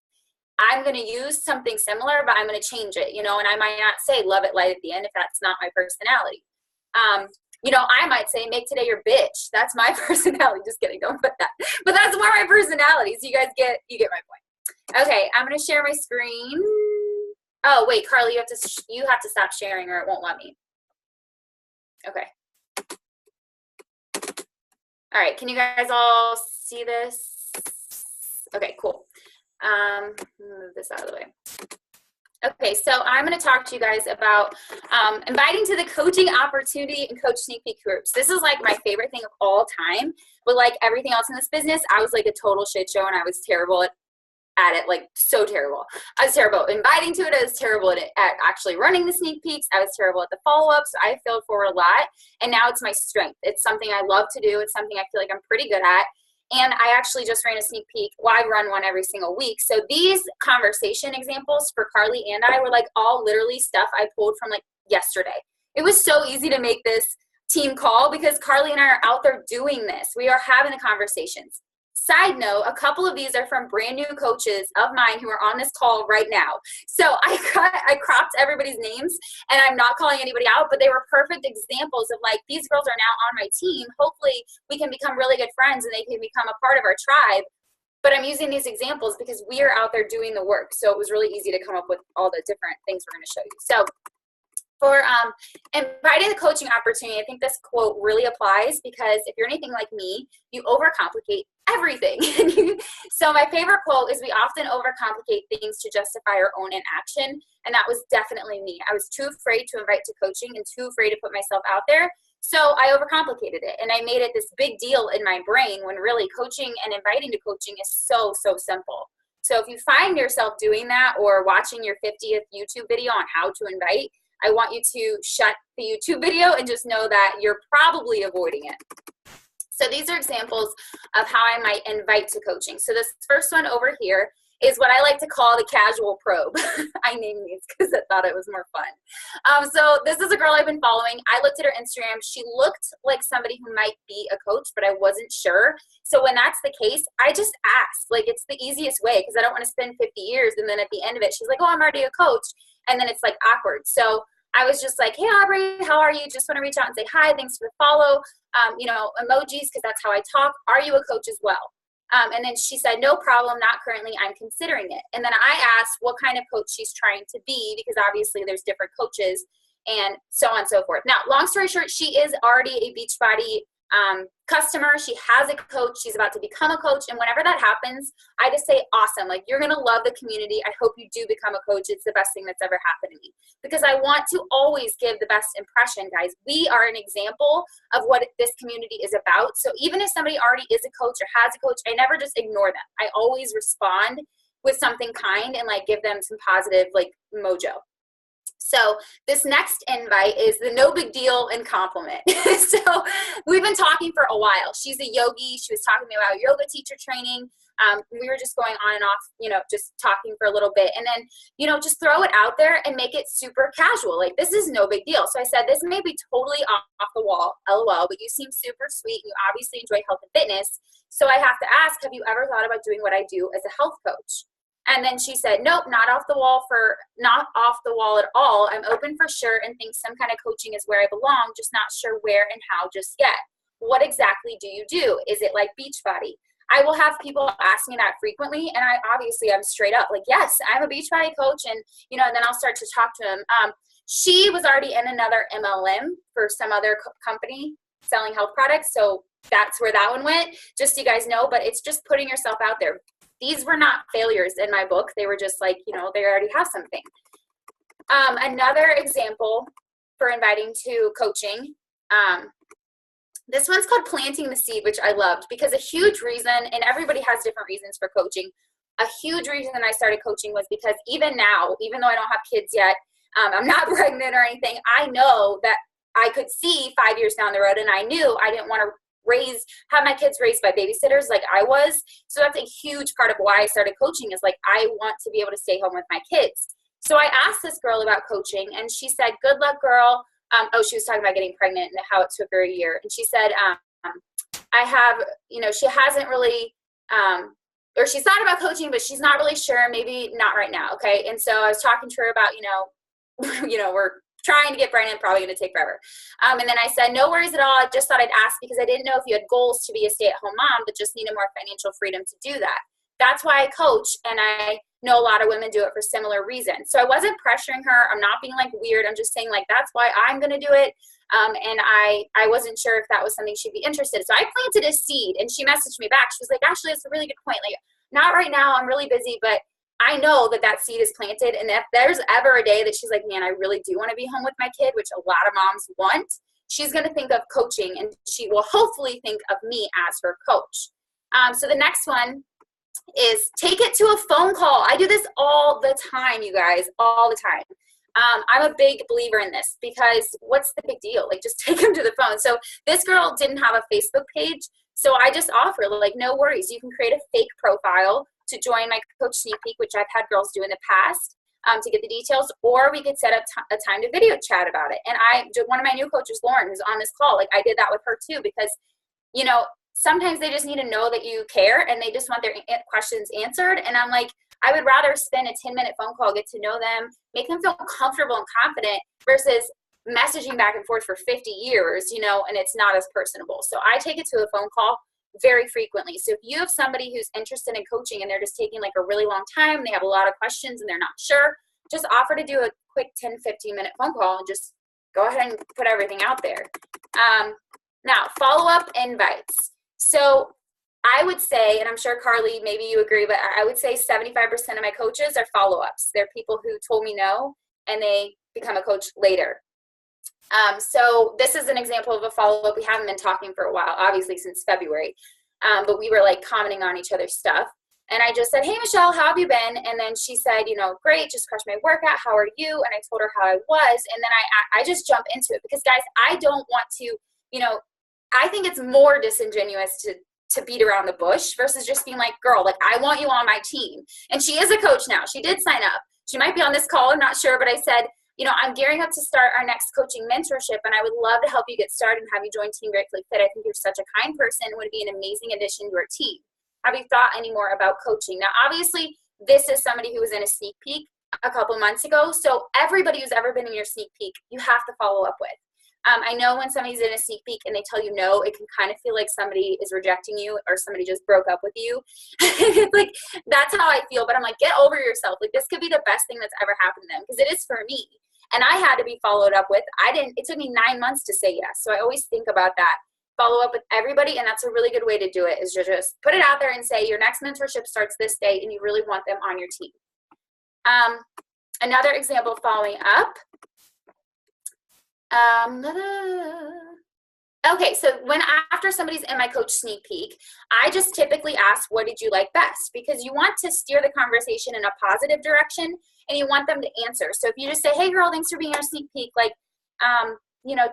I'm going to use something similar, but I'm going to change it, and I might not say love it light at the end if that's not my personality. I might say make today your bitch. That's my personality. Just kidding. Don't put that. But that's more my personality. So you guys get my point. Okay. I'm going to share my screen. Oh, wait, Carly, you have to stop sharing or it won't let me. Okay. All right. Can you guys all see this? Okay, cool. Move this out of the way. Okay, so I'm going to talk to you guys about inviting to the coaching opportunity and coach sneak peek groups. This is like my favorite thing of all time, but like everything else in this business, I was like a total shit show and I was terrible at it, like so terrible. I was terrible at inviting to it. I was terrible at actually running the sneak peeks. I was terrible at the follow-ups. I failed forward a lot, and now it's my strength. It's something I love to do. It's something I feel like I'm pretty good at. And I actually just ran a sneak peek. Well, I run one every single week. So these conversation examples for Carly and I were like all literally stuff I pulled from like yesterday. It was so easy to make this team call because Carly and I are out there doing this. We are having the conversations. Side note, a couple of these are from brand new coaches of mine who are on this call right now. So I cropped everybody's names and I'm not calling anybody out, but they were perfect examples of like, these girls are now on my team. Hopefully we can become really good friends and they can become a part of our tribe. But I'm using these examples because we are out there doing the work. So it was really easy to come up with all the different things we're going to show you. So for inviting the coaching opportunity, I think this quote really applies because if you're anything like me, you overcomplicate everything. So my favorite quote is, we often overcomplicate things to justify our own inaction. And that was definitely me. I was too afraid to invite to coaching and too afraid to put myself out there. So I overcomplicated it and I made it this big deal in my brain when really coaching and inviting to coaching is so, so simple. So if you find yourself doing that or watching your 50th YouTube video on how to invite, I want you to shut the YouTube video and just know that you're probably avoiding it. So these are examples of how I might invite to coaching. So this first one over here is what I like to call the casual probe. I named these because I thought it was more fun. So this is a girl I've been following. I looked at her Instagram. She looked like somebody who might be a coach, but I wasn't sure. So when that's the case, I just ask. Like, it's the easiest way because I don't want to spend 50 years. And then at the end of it, she's like, oh, I'm already a coach. And then it's like awkward. So I was just like, hey, Aubrey, how are you? Just want to reach out and say hi. Thanks for the follow. Emojis, because that's how I talk. Are you a coach as well? And then she said, no problem, not currently, I'm considering it. And then I asked what kind of coach she's trying to be, because obviously there's different coaches and so on and so forth. Now, long story short, she is already a Beachbody customer. She has a coach. She's about to become a coach. And whenever that happens, I just say, awesome. Like, you're going to love the community. I hope you do become a coach. It's the best thing that's ever happened to me, because I want to always give the best impression, guys. We are an example of what this community is about. So even if somebody already is a coach or has a coach, I never just ignore them. I always respond with something kind and like give them some positive like mojo. So this next invite is the no big deal and compliment. So we've been talking for a while. She's a yogi. She was talking to me about yoga teacher training. We were just going on and off, you know, just talking for a little bit. And then, you know, just throw it out there and make it super casual. Like, this is no big deal. So I said, this may be totally off the wall, LOL, but you seem super sweet. You obviously enjoy health and fitness. So I have to ask, have you ever thought about doing what I do as a health coach? And then she said, nope, not off the wall at all. I'm open for sure and think some kind of coaching is where I belong, just not sure where and how just yet. What exactly do you do? Is it like Beachbody? I will have people ask me that frequently, and I'm straight up like, yes, I'm a Beachbody coach, and you know, and then I'll start to talk to them. She was already in another MLM for some other company selling health products, so that's where that one went, just so you guys know. But it's just putting yourself out there. These were not failures in my book. They were just like, you know, they already have something. Another example for inviting to coaching, this one's called planting the seed, which I loved, because a huge reason, and everybody has different reasons for coaching, a huge reason I started coaching was because even now, even though I don't have kids yet, I'm not pregnant or anything, I know that I could see 5 years down the road, and I knew I didn't want to have my kids raised by babysitters like I was. So that's a huge part of why I started coaching, is like, I want to be able to stay home with my kids. So I asked this girl about coaching, and she said, good luck, girl. She was talking about getting pregnant and how it took her a year. And she said, I have, you know, she hasn't really, or she's thought about coaching, but she's not really sure, maybe not right now. Okay. And so I was talking to her about, we're trying to get pregnant, probably going to take forever. And then I said, no worries at all. I just thought I'd ask because I didn't know if you had goals to be a stay-at-home mom, but just needed more financial freedom to do that. That's why I coach, and I know a lot of women do it for similar reasons. So I wasn't pressuring her. I'm not being like weird. I'm just saying like, that's why I'm going to do it. And I wasn't sure if that was something she'd be interested in. So I planted a seed, and she messaged me back. She was like, Ashley, that's a really good point. Like, not right now. I'm really busy, but I know that seed is planted. And if there's ever a day that she's like, man, I really do want to be home with my kid, which a lot of moms want, she's going to think of coaching, and she will hopefully think of me as her coach. So the next one is take it to a phone call. I do this all the time, you guys, all the time. I'm a big believer in this, because what's the big deal? Like, just take them to the phone. So this girl didn't have a Facebook page. So I just offer, like, no worries. You can create a fake profile to join my coach sneak peek, which I've had girls do in the past, to get the details, or we could set up a time to video chat about it. And one of my new coaches, Lauren, who's on this call, like, I did that with her too, because, you know, sometimes they just need to know that you care, and they just want their questions answered. And I'm like, I would rather spend a 10-minute phone call, get to know them, make them feel comfortable and confident, versus messaging back and forth for 50 years, you know, and it's not as personable. So I take it to a phone call very frequently. So if you have somebody who's interested in coaching and they're just taking like a really long time, they have a lot of questions and they're not sure, just offer to do a quick 10, 15-minute phone call and just go ahead and put everything out there. Now, follow-up invites. So I would say, and I'm sure Carly, maybe you agree, but I would say 75% of my coaches are follow-ups. They're people who told me no, and they become a coach later. So this is an example of a follow-up. We haven't been talking for a while, obviously since February, but we were like commenting on each other's stuff. And I just said, hey, Michelle, how have you been? And then she said, you know, great, just crushed my workout. How are you? And I told her how I was. And then I just jump into it, because guys, I don't want to, you know, I think it's more disingenuous to beat around the bush versus just being like, girl, like, I want you on my team. And she is a coach now. She did sign up. She might be on this call, I'm not sure, but I said, you know, I'm gearing up to start our next coaching mentorship, and I would love to help you get started and have you join Team Gratefully Fit. I think you're such a kind person and would be an amazing addition to our team. Have you thought any more about coaching? Now, obviously, this is somebody who was in a sneak peek a couple months ago. So everybody who's ever been in your sneak peek, you have to follow up with. I know when somebody's in a sneak peek and they tell you no, it can kind of feel like somebody is rejecting you or somebody just broke up with you. It's like, that's how I feel. But I'm like, get over yourself. Like, this could be the best thing that's ever happened to them, because it is for me. And I had to be followed up with. It took me 9 months to say yes. So I always think about that. follow up with everybody, and that's a really good way to do it, is to just put it out there and say your next mentorship starts this day and you really want them on your team. Another example following up. Okay, so after somebody's in my coach sneak peek, I just typically ask, what did you like best? Because you want to steer the conversation in a positive direction, and you want them to answer. So if you just say, hey girl, thanks for being our sneak peek, like,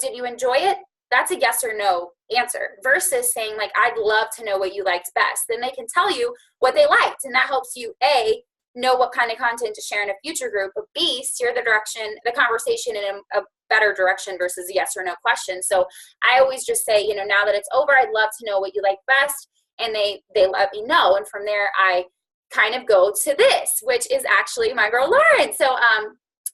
did you enjoy it? That's a yes or no answer, versus saying like, I'd love to know what you liked best. Then they can tell you what they liked, and that helps you, A, know what kind of content to share in a future group, but B, steer the conversation in a better direction versus a yes or no question. So I always just say, now that it's over, I'd love to know what you like best. And they let me know. And from there, I kind of go to this, which is actually my girl, Lauren. So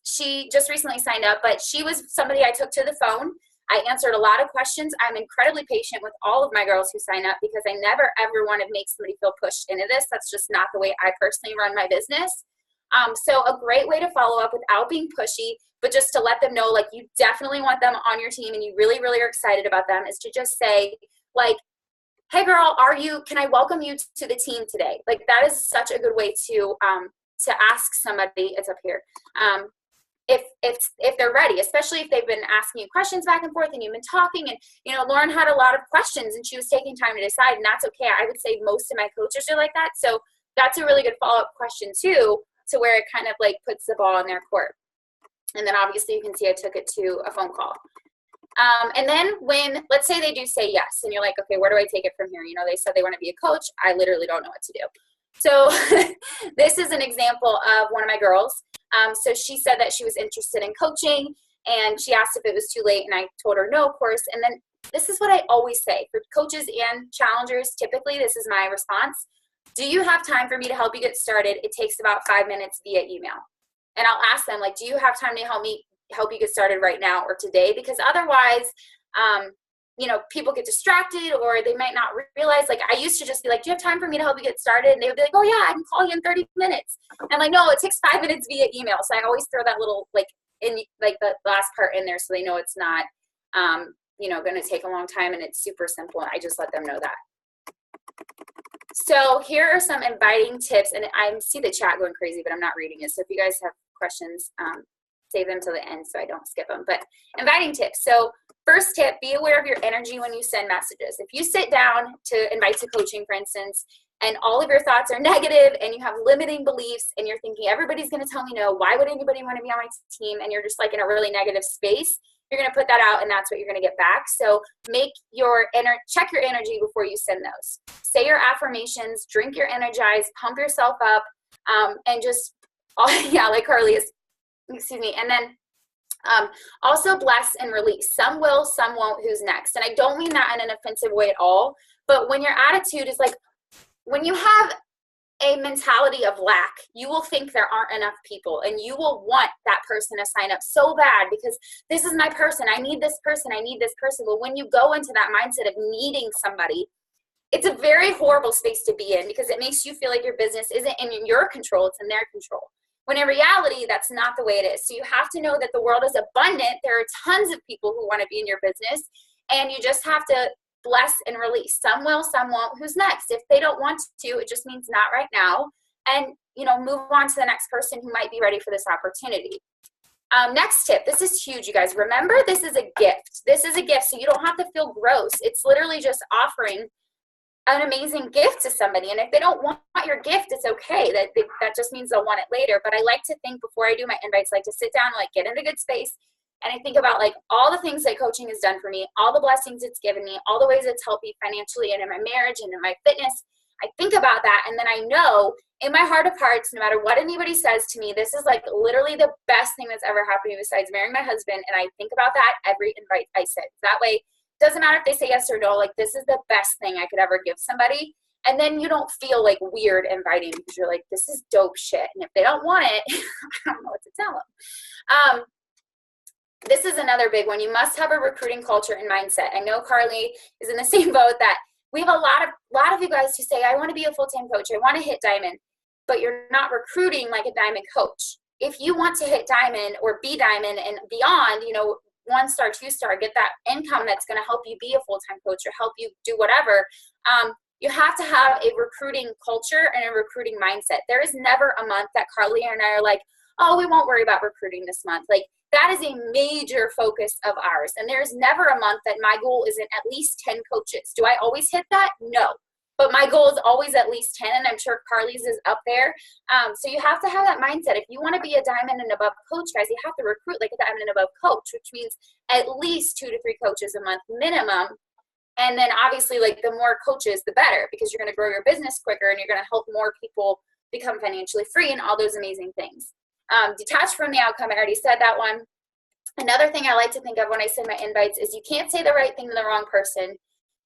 she just recently signed up, but she was somebody I took to the phone. I answered a lot of questions. I'm incredibly patient with all of my girls who sign up, because I never, ever want to make somebody feel pushed into this. That's just not the way I personally run my business. So a great way to follow up without being pushy, but just to let them know, like, you definitely want them on your team and you really, really are excited about them, is to just say, like, hey girl, can I welcome you to the team today? Like, that is such a good way to ask somebody, it's up here, if they're ready, especially if they've been asking you questions back and forth and you've been talking, and Lauren had a lot of questions and she was taking time to decide, and that's okay. I would say most of my coaches are like that. So that's a really good follow-up question too, to where it kind of like puts the ball in their court. And then obviously you can see I took it to a phone call. And then let's say they do say yes, and you're like, okay, where do I take it from here? They said they want to be a coach. I literally don't know what to do. So this is an example of one of my girls. So she said that she was interested in coaching, and she asked if it was too late, and I told her no, of course. And then this is what I always say for coaches and challengers. Typically, this is my response. Do you have time for me to help you get started? It takes about 5 minutes via email. And I'll ask them, like, do you have time to help you get started right now or today? Because otherwise, people get distracted, or they might not realize. Like, I used to just be like, do you have time for me to help you get started? And they would be like, oh yeah, I can call you in 30 minutes. And like, no, it takes 5 minutes via email. So I always throw that little, like, in like the last part in there, so they know it's not, going to take a long time, and it's super simple. And I just let them know that. So here are some inviting tips, and I see the chat going crazy, but I'm not reading it. So if you guys have questions, save them till the end so I don't skip them. But inviting tips. So first tip, be aware of your energy when you send messages. If you sit down to invite to coaching, for instance, and all of your thoughts are negative and you have limiting beliefs and you're thinking everybody's going to tell me no, why would anybody want to be on my team, and you're just like in a really negative space, you're going to put that out, and that's what you're going to get back. So check your energy before you send those. Say your affirmations, drink your Energize, pump yourself up, and just, like Carly is, excuse me. And then also bless and release. Some will, some won't, who's next. And I don't mean that in an offensive way at all, but when your attitude is like, when you have a mentality of lack, you will think there aren't enough people, and you will want that person to sign up so bad because this is my person. I need this person. I need this person. But when you go into that mindset of needing somebody, it's a very horrible space to be in, because it makes you feel like your business isn't in your control, it's in their control. When in reality, that's not the way it is. So you have to know that the world is abundant. There are tons of people who want to be in your business, and you just have to bless and release. Some will, some won't. Who's next? If they don't want to, it just means not right now. And, move on to the next person who might be ready for this opportunity. Next tip. This is huge, you guys. Remember, this is a gift. This is a gift, so you don't have to feel gross. It's literally just offering an amazing gift to somebody. And if they don't want your gift, it's okay. That just means they'll want it later. But I like to think before I do my invites, like to sit down and get in a good space. And I think about all the things that coaching has done for me, all the blessings it's given me, all the ways it's helped me financially and in my marriage and in my fitness. I think about that, and then I know in my heart of hearts, no matter what anybody says to me, this is literally the best thing that's ever happened to me besides marrying my husband. And I think about that every invite I send. That way, it doesn't matter if they say yes or no, this is the best thing I could ever give somebody. And then you don't feel weird inviting, because you're like, this is dope shit. And if they don't want it, I don't know what to tell them. This is another big one. You must have a recruiting culture and mindset. I know Carly is in the same boat, that we have a lot of you guys who say, I want to be a full-time coach. I want to hit diamond, but you're not recruiting like a diamond coach. If you want to hit diamond or be diamond and beyond, 1-star, 2-star, get that income that's going to help you be a full-time coach or help you do whatever. You have to have a recruiting culture and a recruiting mindset. There is never a month that Carly and I are like, oh, we won't worry about recruiting this month. Like, that is a major focus of ours. And there's never a month that my goal isn't at least 10 coaches. Do I always hit that? No. But my goal is always at least 10, and I'm sure Carly's is up there. So you have to have that mindset. If you want to be a diamond and above coach, guys, you have to recruit like a diamond and above coach, which means at least 2 to 3 coaches a month minimum. And then obviously, like, the more coaches, the better, because you're going to grow your business quicker and you're going to help more people become financially free and all those amazing things. Detached from the outcome, I already said that one. Another thing I like to think of when I send my invites is you can't say the right thing to the wrong person,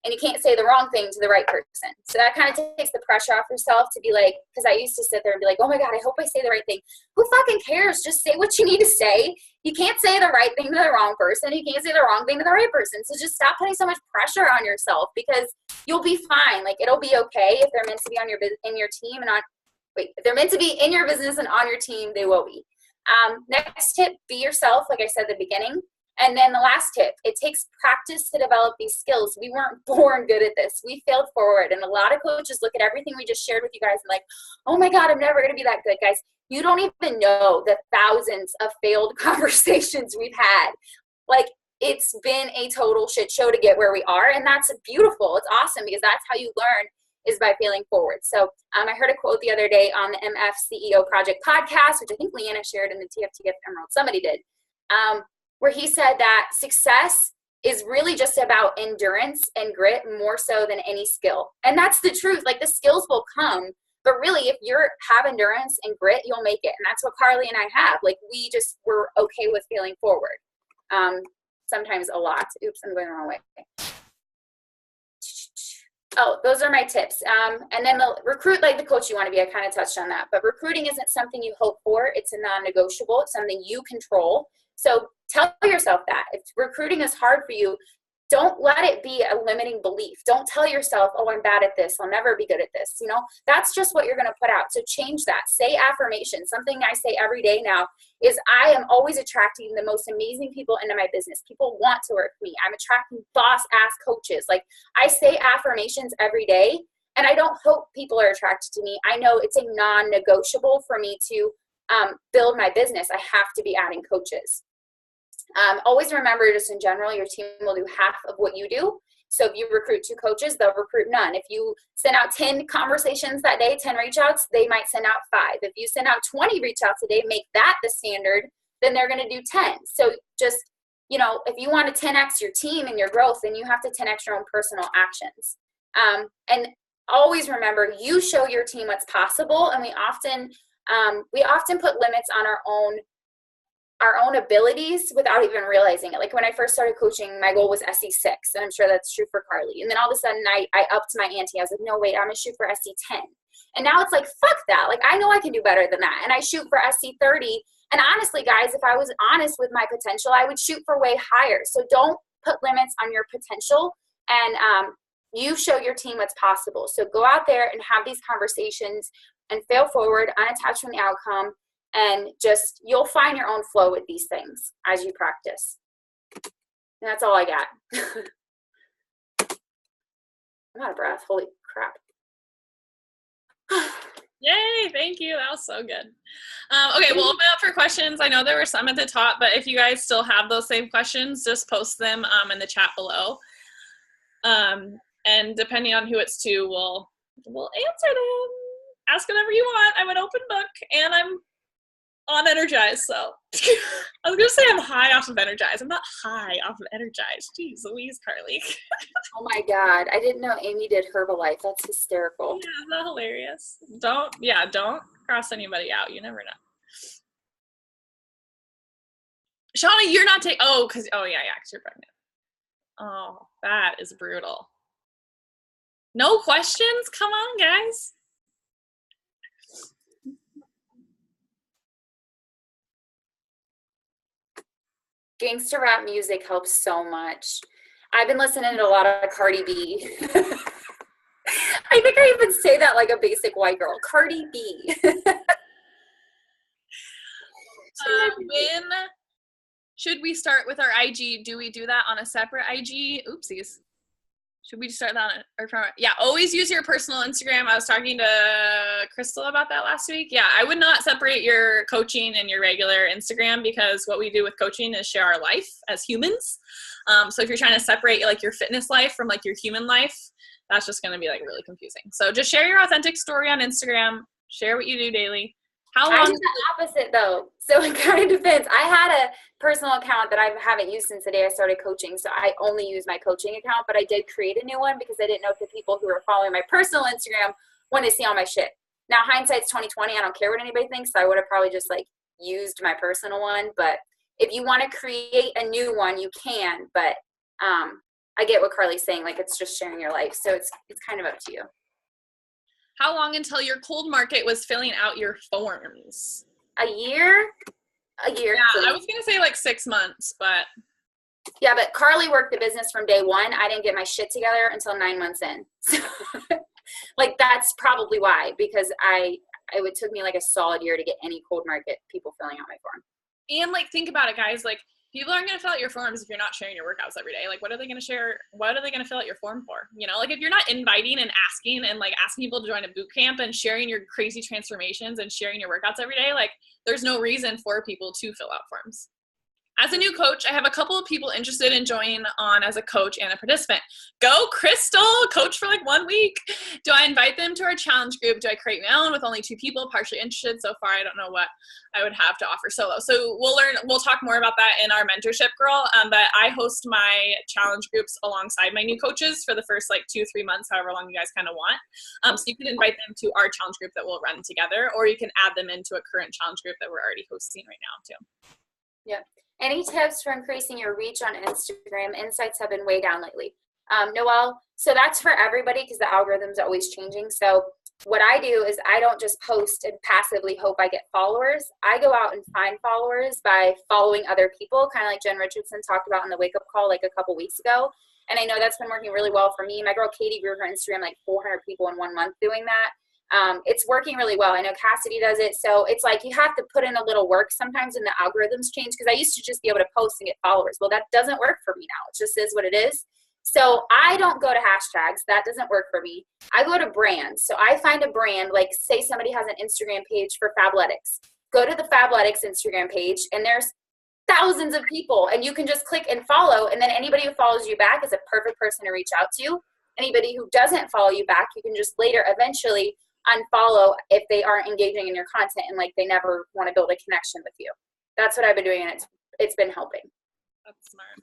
and you can't say the wrong thing to the right person. So that kind of takes the pressure off yourself to be like, because I used to sit there and be like, oh my God, I hope I say the right thing. Who fucking cares? Just say what you need to say. You can't say the right thing to the wrong person. You can't say the wrong thing to the right person. So just stop putting so much pressure on yourself, because you'll be fine. Like, it'll be okay if they're meant to be on your in your team and on. Wait, if they're meant to be in your business and on your team, they will be. Next tip, be yourself, like I said at the beginning. And then the last tip, it takes practice to develop these skills. We weren't born good at this. We failed forward. And a lot of coaches look at everything we just shared with you guys and like, oh my God, I'm never going to be that good. Guys, you don't even know the thousands of failed conversations we've had. Like, it's been a total shit show to get where we are. And that's beautiful. It's awesome, because that's how you learn, is by failing forward. So I heard a quote the other day on the MF CEO Project podcast, which I think Leanna shared in the TFTF Emerald. Somebody did. Where he said that success is really just about endurance and grit more so than any skill. And that's the truth. Like, the skills will come, but really, if you have endurance and grit, you'll make it. And that's what Carly and I have. Like, we're okay with failing forward. Sometimes a lot. Oops, I'm going the wrong way. Oh, those are my tips. And then the recruit like the coach you want to be. I kind of touched on that. But recruiting isn't something you hope for. It's a non-negotiable. It's something you control. So tell yourself that. If recruiting is hard for you, don't let it be a limiting belief. Don't tell yourself, oh, I'm bad at this. I'll never be good at this. You know, that's just what you're going to put out. So change that. Say affirmations. Something I say every day now is I am always attracting the most amazing people into my business. People want to work with me. I'm attracting boss-ass coaches. Like, I say affirmations every day, and I don't hope people are attracted to me. I know it's a non-negotiable for me to build my business. I have to be adding coaches. Always remember, just in general, your team will do half of what you do. So if you recruit 2 coaches, they'll recruit none. If you send out 10 conversations that day, 10 reach outs, they might send out 5. If you send out 20 reach outs a day, make that the standard, then they're going to do 10. So just, you know, if you want to 10x your team and your growth, then you have to 10x your own personal actions. And always remember, you show your team what's possible. And we often put limits on our own abilities without even realizing it. Like, when I first started coaching, my goal was SE6, and I'm sure that's true for Carly. And then all of a sudden I upped my ante. I was like, no, wait, I'm gonna shoot for SE10. And now it's like, fuck that. Like, I know I can do better than that. And I shoot for SE30. And honestly, guys, if I was honest with my potential, I would shoot for way higher. So don't put limits on your potential, and you show your team what's possible. So go out there and have these conversations and fail forward, unattached from the outcome. And just, you'll find your own flow with these things as you practice. And that's all I got. I'm out of breath. Holy crap. Yay, thank you. That was so good. Okay, we'll open up for questions. I know there were some at the top, but if you guys still have those same questions, just post them in the chat below. And depending on who it's to, we'll answer them. Ask whatever you want. I'm an open book, and I'm on Energize, so I was gonna say I'm high off of Energize. I'm not high off of Energize. Jeez Louise, Carly. Oh my God, I didn't know Amy did Herbalife. That's hysterical. Yeah, isn't that hilarious? Don't cross anybody out. You never know. Shauna, you're not taking. Oh, because you're pregnant. Oh, that is brutal. No questions? Come on, guys. Gangster rap music helps so much. I've been listening to a lot of Cardi B. I think I even say that like a basic white girl. Cardi B. When should we start with our IG? Do we do that on a separate IG? Oopsies. Should we start that yeah, always use your personal Instagram. I was talking to Crystal about that last week. Yeah, I would not separate your coaching and your regular Instagram, because what we do with coaching is share our life as humans. So if you're trying to separate like your fitness life from like your human life, that's just going to be like really confusing. So just share your authentic story on Instagram. Share what you do daily. How long? I do the opposite though. So it kind of depends. I had a personal account that I haven't used since the day I started coaching. So I only use my coaching account, but I did create a new one because I didn't know if the people who were following my personal Instagram wanted to see all my shit. Now hindsight's 2020. I don't care what anybody thinks. So I would have probably just like used my personal one. But if you want to create a new one, you can. But I get what Carly's saying. Like it's just sharing your life. So it's kind of up to you. How long until your cold market was filling out your forms? A year. Yeah, please. I was going to say like 6 months, but. Yeah, but Carly worked the business from day one. I didn't get my shit together until 9 months in. So, like, that's probably why, because it took me like a solid year to get any cold market people filling out my form. And like, think about it, guys. Like, people aren't going to fill out your forms if you're not sharing your workouts every day. Like, what are they going to share? What are they going to fill out your form for? You know, like if you're not inviting and asking people to join a boot camp and sharing your crazy transformations and sharing your workouts every day, like there's no reason for people to fill out forms. As a new coach, I have a couple of people interested in joining on as a coach and a participant. Go Crystal, coach for like 1 week. Do I invite them to our challenge group? Do I create my own with only 2 people partially interested? So far, I don't know what I would have to offer solo. So we'll talk more about that in our mentorship, girl. But I host my challenge groups alongside my new coaches for the first like 2-3 months, however long you guys kind of want. So you can invite them to our challenge group that we'll run together, or you can add them into a current challenge group that we're already hosting right now too. Yeah. Any tips for increasing your reach on Instagram? Insights have been way down lately. Noelle, so that's for everybody because the algorithm's always changing. So what I do is I don't just post and passively hope I get followers. I go out and find followers by following other people, kind of like Jen Richardson talked about in the wake up call like a couple weeks ago. And I know that's been working really well for me. My girl Katie grew her Instagram like 400 people in 1 month doing that. It's working really well. I know Cassidy does it. So it's like you have to put in a little work sometimes when the algorithms change, because I used to just be able to post and get followers. Well, that doesn't work for me now. It just is what it is. So I don't go to hashtags. That doesn't work for me. I go to brands. So I find a brand, like say somebody has an Instagram page for Fabletics. Go to the Fabletics Instagram page and there's thousands of people and you can just click and follow. And then anybody who follows you back is a perfect person to reach out to. Anybody who doesn't follow you back, you can just later eventually unfollow if they aren't engaging in your content and like they never want to build a connection with you. That's what I've been doing, and it's been helping. That's smart.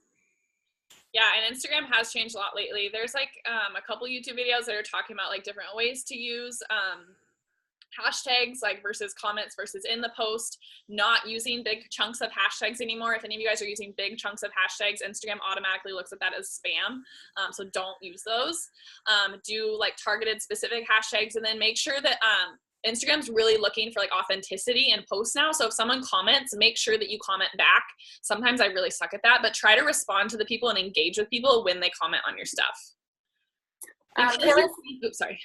Yeah, and Instagram has changed a lot lately. There's like a couple YouTube videos that are talking about like different ways to use hashtags, like versus comments versus in the post, not using big chunks of hashtags anymore. If any of you guys are using big chunks of hashtags, Instagram automatically looks at that as spam. So don't use those. Do like targeted specific hashtags, and then make sure that Instagram's really looking for like authenticity in posts now. So if someone comments, make sure that you comment back. Sometimes I really suck at that, but try to respond to the people and engage with people when they comment on your stuff. Oops, sorry.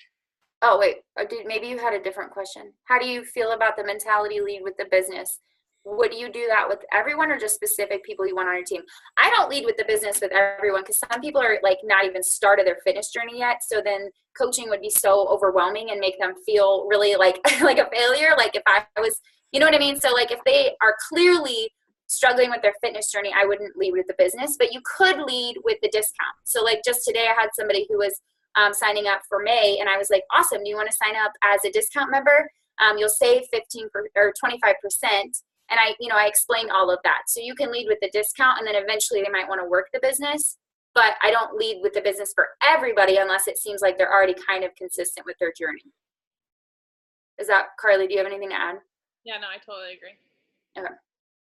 Oh, wait, maybe you had a different question. How do you feel about the mentality lead with the business? Would you do that with everyone or just specific people you want on your team? I don't lead with the business with everyone because some people are like not even started their fitness journey yet. So then coaching would be so overwhelming and make them feel really like, like a failure. Like if I was, you know what I mean? So like if they are clearly struggling with their fitness journey, I wouldn't lead with the business, but you could lead with the discount. So like just today I had somebody who was signing up for May, and I was like, awesome, do you want to sign up as a discount member? You'll save 15 or 25%. And I explained all of that. So you can lead with the discount, and then eventually they might want to work the business, but I don't lead with the business for everybody unless it seems like they're already kind of consistent with their journey. Is that, Carly, do you have anything to add? Yeah, no, I totally agree. Okay.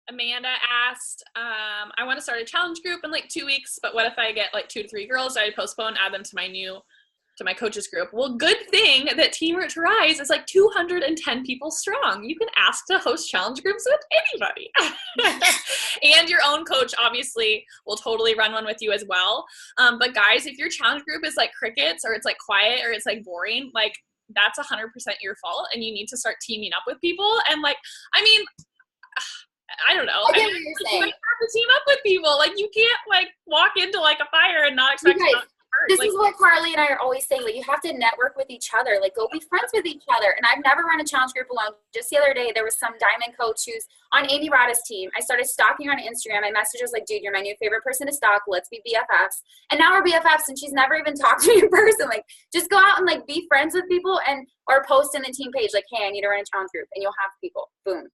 Amanda asked, I want to start a challenge group in like 2 weeks, but what if I get like 2 to 3 girls? I postpone, add them to my coaches group. Well, good thing that Team Root to Rise is like 210 people strong. You can ask to host challenge groups with anybody. And your own coach obviously will totally run one with you as well. But guys, if your challenge group is like crickets, or it's like quiet, or it's like boring, like that's 100% your fault, and you need to start teaming up with people. And like, I mean, I don't know. I get mean, what you're you saying. have to team up with people. Like, you can't like walk into like a fire and not expect You guys, this is what Carly and I are always saying. Like, you have to network with each other. Like, go be friends with each other. And I've never run a challenge group alone. Just the other day, there was some diamond coach who's on Amy Rada's team. I started stalking her on Instagram. My message was like, dude, you're my new favorite person to stalk. Let's be BFFs. And now we're BFFs, and she's never even talked to me in person. Like, just go out and like be friends with people, and or post in the team page like, hey, I need to run a challenge group, and you'll have people. Boom.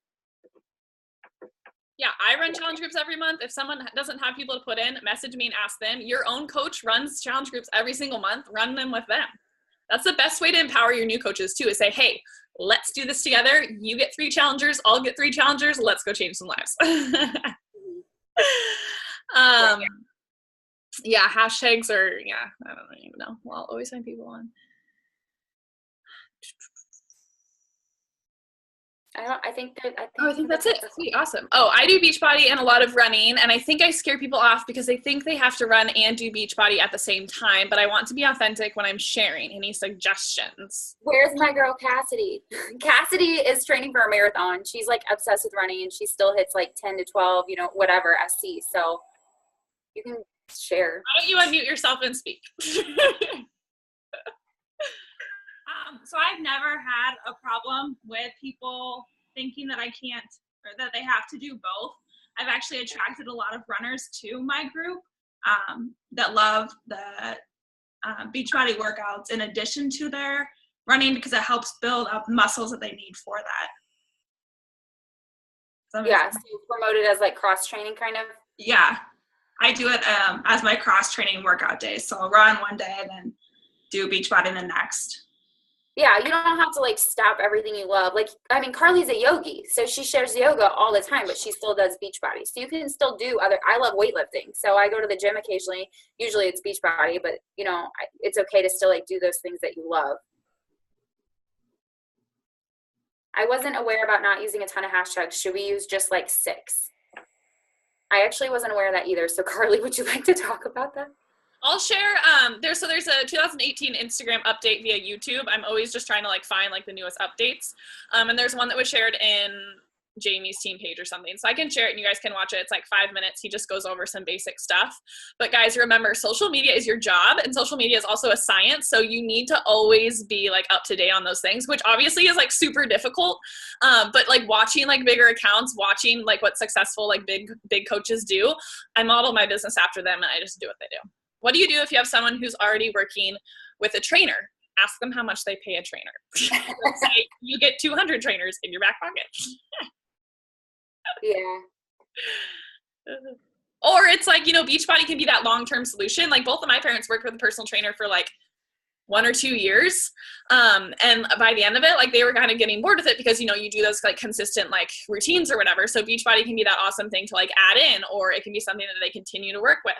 Yeah, I run challenge groups every month. If someone doesn't have people to put in, message me and ask them. Your own coach runs challenge groups every single month. Run them with them. That's the best way to empower your new coaches too, is say, hey, let's do this together. You get 3 challengers. I'll get 3 challengers. Let's go change some lives. Yeah, hashtags are, yeah, I don't even know. Well, I'll always find people on. I think that's it. Sweet, awesome. Oh, I do Beachbody and a lot of running, and I think I scare people off because they think they have to run and do Beachbody at the same time, but I want to be authentic when I'm sharing. Any suggestions? Where's my girl Cassidy? Cassidy is training for a marathon. She's like obsessed with running, and she still hits like 10 to 12, whatever SC. So you can share. Why don't you unmute yourself and speak? So I've never had a problem with people thinking that I can't, or that they have to do both. I've actually attracted a lot of runners to my group that love the Beachbody workouts in addition to their running, because it helps build up muscles that they need for that. Yeah, so you promote it as like cross training kind of? Yeah, I do it as my cross training workout days. So I'll run one day and then do Beachbody the next. Yeah, you don't have to like stop everything you love. Like, I mean, Carly's a yogi, so she shares yoga all the time, but she still does Beachbody. So you can still do I love weightlifting, so I go to the gym occasionally. Usually it's Beachbody, but it's okay to still like do those things that you love. I wasn't aware about not using a ton of hashtags. Should we use just like 6? I actually wasn't aware of that either. So Carly, would you like to talk about that? I'll share, there's a 2018 Instagram update via YouTube. I'm always just trying to like find like the newest updates. And there's one that was shared in Jamie's team page or something. So I can share it and you guys can watch it. It's like 5 minutes. He just goes over some basic stuff. But guys, remember, social media is your job, and social media is also a science. So you need to always be like up to date on those things, which obviously is like super difficult. But like watching like bigger accounts, watching like what successful like big coaches do, I model my business after them and I just do what they do. What do you do if you have someone who's already working with a trainer? Ask them how much they pay a trainer. Say you get 200 trainers in your back pocket. Yeah. Or it's like, Beachbody can be that long-term solution. Like both of my parents worked with a personal trainer for like 1 or 2 years. And by the end of it, like they were kind of getting bored with it because, you do those like consistent like routines or whatever. So Beachbody can be that awesome thing to like add in, or it can be something that they continue to work with,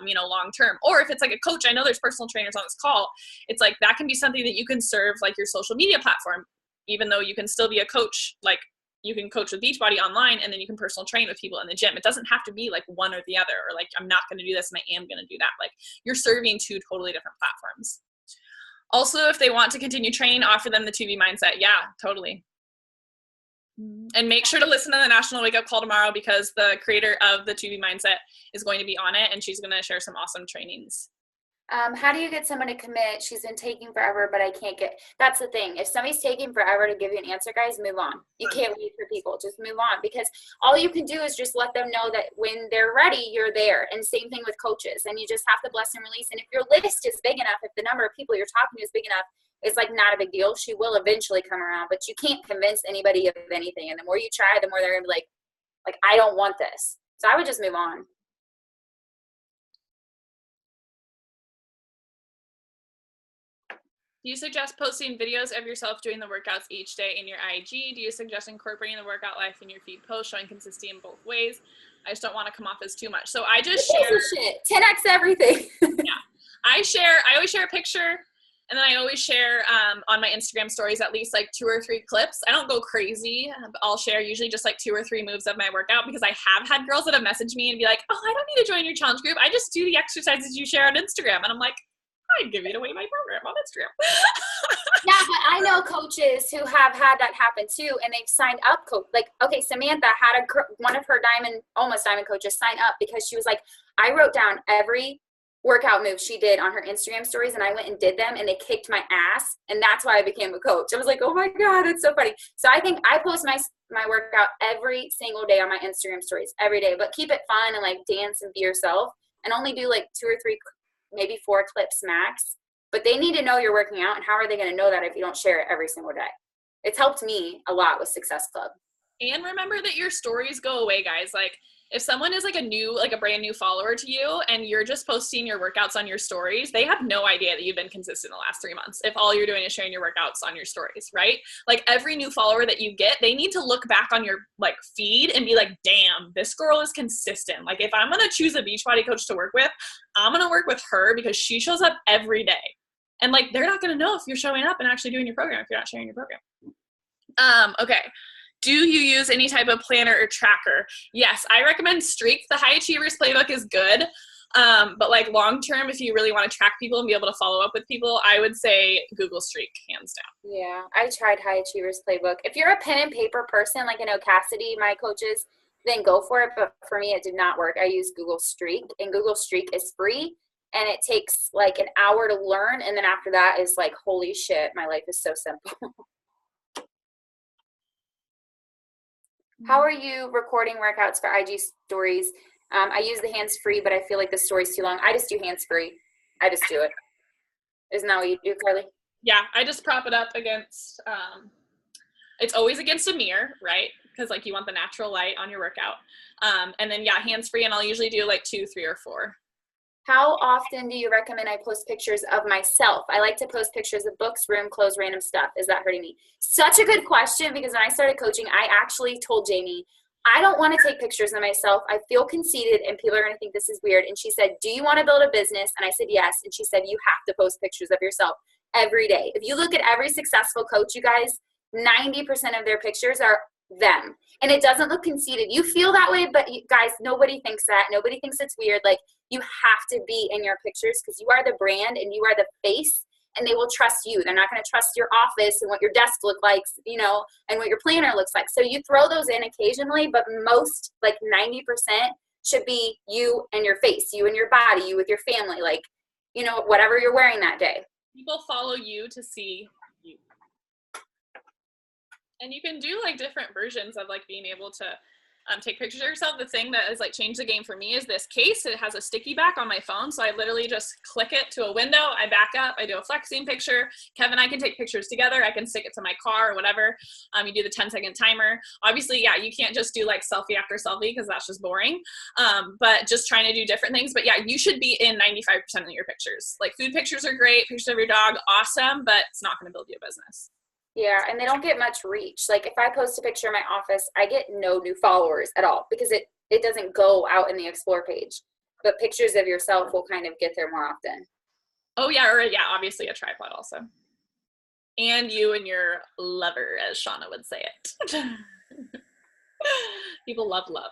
long-term. Or if it's like a coach, I know there's personal trainers on this call. It's like, that can be something that you can serve like your social media platform, even though you can still be a coach. Like you can coach with Beachbody online and then you can personal train with people in the gym. It doesn't have to be like one or the other, or like, I'm not going to do this and I am going to do that. Like you're serving 2 totally different platforms. Also, if they want to continue training, offer them the 2B mindset. Yeah, totally. And make sure to listen to the National Wake Up Call tomorrow, because the creator of the 2B mindset is going to be on it and she's going to share some awesome trainings. How do you get someone to commit? She's been taking forever, but I can't get. That's the thing. If somebody's taking forever to give you an answer, guys, move on. You can't wait for people. Just move on, because all you can do is just let them know that when they're ready, you're there. And same thing with coaches. And you just have to bless and release. And if your list is big enough, if the number of people you're talking to is big enough, it's like not a big deal. She will eventually come around, but you can't convince anybody of anything. And the more you try, the more they're gonna be like, I don't want this. So I would just move on. Do you suggest posting videos of yourself doing the workouts each day in your IG? Do you suggest incorporating the workout life in your feed post, showing consistency in both ways? I just don't want to come off as too much. So I just share. Shit. 10x everything. Yeah. I always share a picture, and then I always share on my Instagram stories at least like 2 or 3 clips. I don't go crazy, but I'll share usually just like 2 or 3 moves of my workout, because I have had girls that have messaged me and be like, oh, I don't need to join your challenge group. I just do the exercises you share on Instagram. And I'm like, I'd give you away my program on Instagram. Yeah, but I know coaches who have had that happen too, and they've signed up. Like, okay, Samantha had one of her almost diamond coaches sign up because she was like, I wrote down every workout move she did on her Instagram stories, and I went and did them, and they kicked my ass, and that's why I became a coach. I was like, oh my God, it's so funny. So I think I post my workout every single day on my Instagram stories, every day, but keep it fun and like dance and be yourself, and only do like 2 or 3, maybe 4 clips max. But they need to know you're working out, and how are they going to know that if you don't share it every single day? It's helped me a lot with Success Club. And remember that your stories go away, guys. Like, if someone is like a brand new follower to you and you're just posting your workouts on your stories, they have no idea that you've been consistent the last 3 months if all you're doing is sharing your workouts on your stories, right? Like, every new follower that you get, they need to look back on your like feed and be like, damn, this girl is consistent. Like, if I'm going to choose a Beachbody coach to work with, I'm going to work with her because she shows up every day. And like, they're not going to know if you're showing up and actually doing your program if you're not sharing your program. Okay. Do you use any type of planner or tracker? Yes, I recommend Streak. The High Achievers Playbook is good. But like long term, if you really want to track people and be able to follow up with people, I would say Google Streak, hands down. Yeah, I tried High Achievers Playbook. If you're a pen and paper person, like I know Cassidy, my coaches, then go for it. But for me, it did not work. I used Google Streak, and Google Streak is free. And it takes like an hour to learn. And then after that is like, holy shit, my life is so simple. How are you recording workouts for IG stories? I use the hands-free, but I feel like the story's too long. I just do hands-free. I just do it. Isn't that what you do, Carly? Yeah, I just prop it up against, it's always against a mirror, right? Because like you want the natural light on your workout. And then yeah, hands-free, and I'll usually do like 2, 3, or 4. How often do you recommend I post pictures of myself? I like to post pictures of books, room, clothes, random stuff. Is that hurting me? Such a good question, because when I started coaching, I actually told Jamie, I don't want to take pictures of myself. I feel conceited and people are going to think this is weird. And she said, do you want to build a business? And I said, yes. And she said, you have to post pictures of yourself every day. If you look at every successful coach, you guys, 90% of their pictures are them. And it doesn't look conceited. You feel that way, but you guys, nobody thinks that. Nobody thinks it's weird. Like, you have to be in your pictures because you are the brand and you are the face, and they will trust you. They're not going to trust your office and what your desk looks like, you know, and what your planner looks like. So you throw those in occasionally, but most, like 90%, should be you and your face, you and your body, you with your family, like, you know, whatever you're wearing that day. People follow you to see you. And you can do like different versions of like being able to take pictures of yourself. The thing that has like changed the game for me is this case. It has a sticky back on my phone. So I literally just click it to a window. I back up. I do a flexing picture. Kevin and I can take pictures together. I can stick it to my car or whatever. You do the 10-second timer. Obviously, yeah, you can't just do like selfie after selfie because that's just boring. But just trying to do different things. But yeah, you should be in 95% of your pictures. Like food pictures are great. Pictures of your dog, awesome. But it's not going to build you a business. Yeah, and they don't get much reach. Like if I post a picture of my office, I get no new followers at all because it doesn't go out in the explore page. But pictures of yourself will kind of get there more often. Oh yeah, or yeah, obviously a tripod also. And you and your lover, as Shauna would say it. People love love.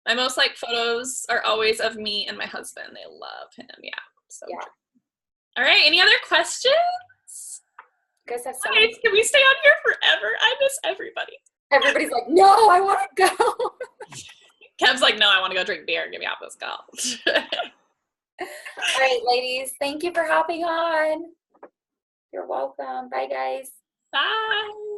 My most like photos are always of me and my husband. They love him. Yeah. So yeah. All right, any other questions? Guys, can we stay on here forever? I miss everybody. Everybody's like, no, I want to go. Kev's like, no, I want to go drink beer and get me off this call. All right, ladies, thank you for hopping on. You're welcome. Bye, guys. Bye.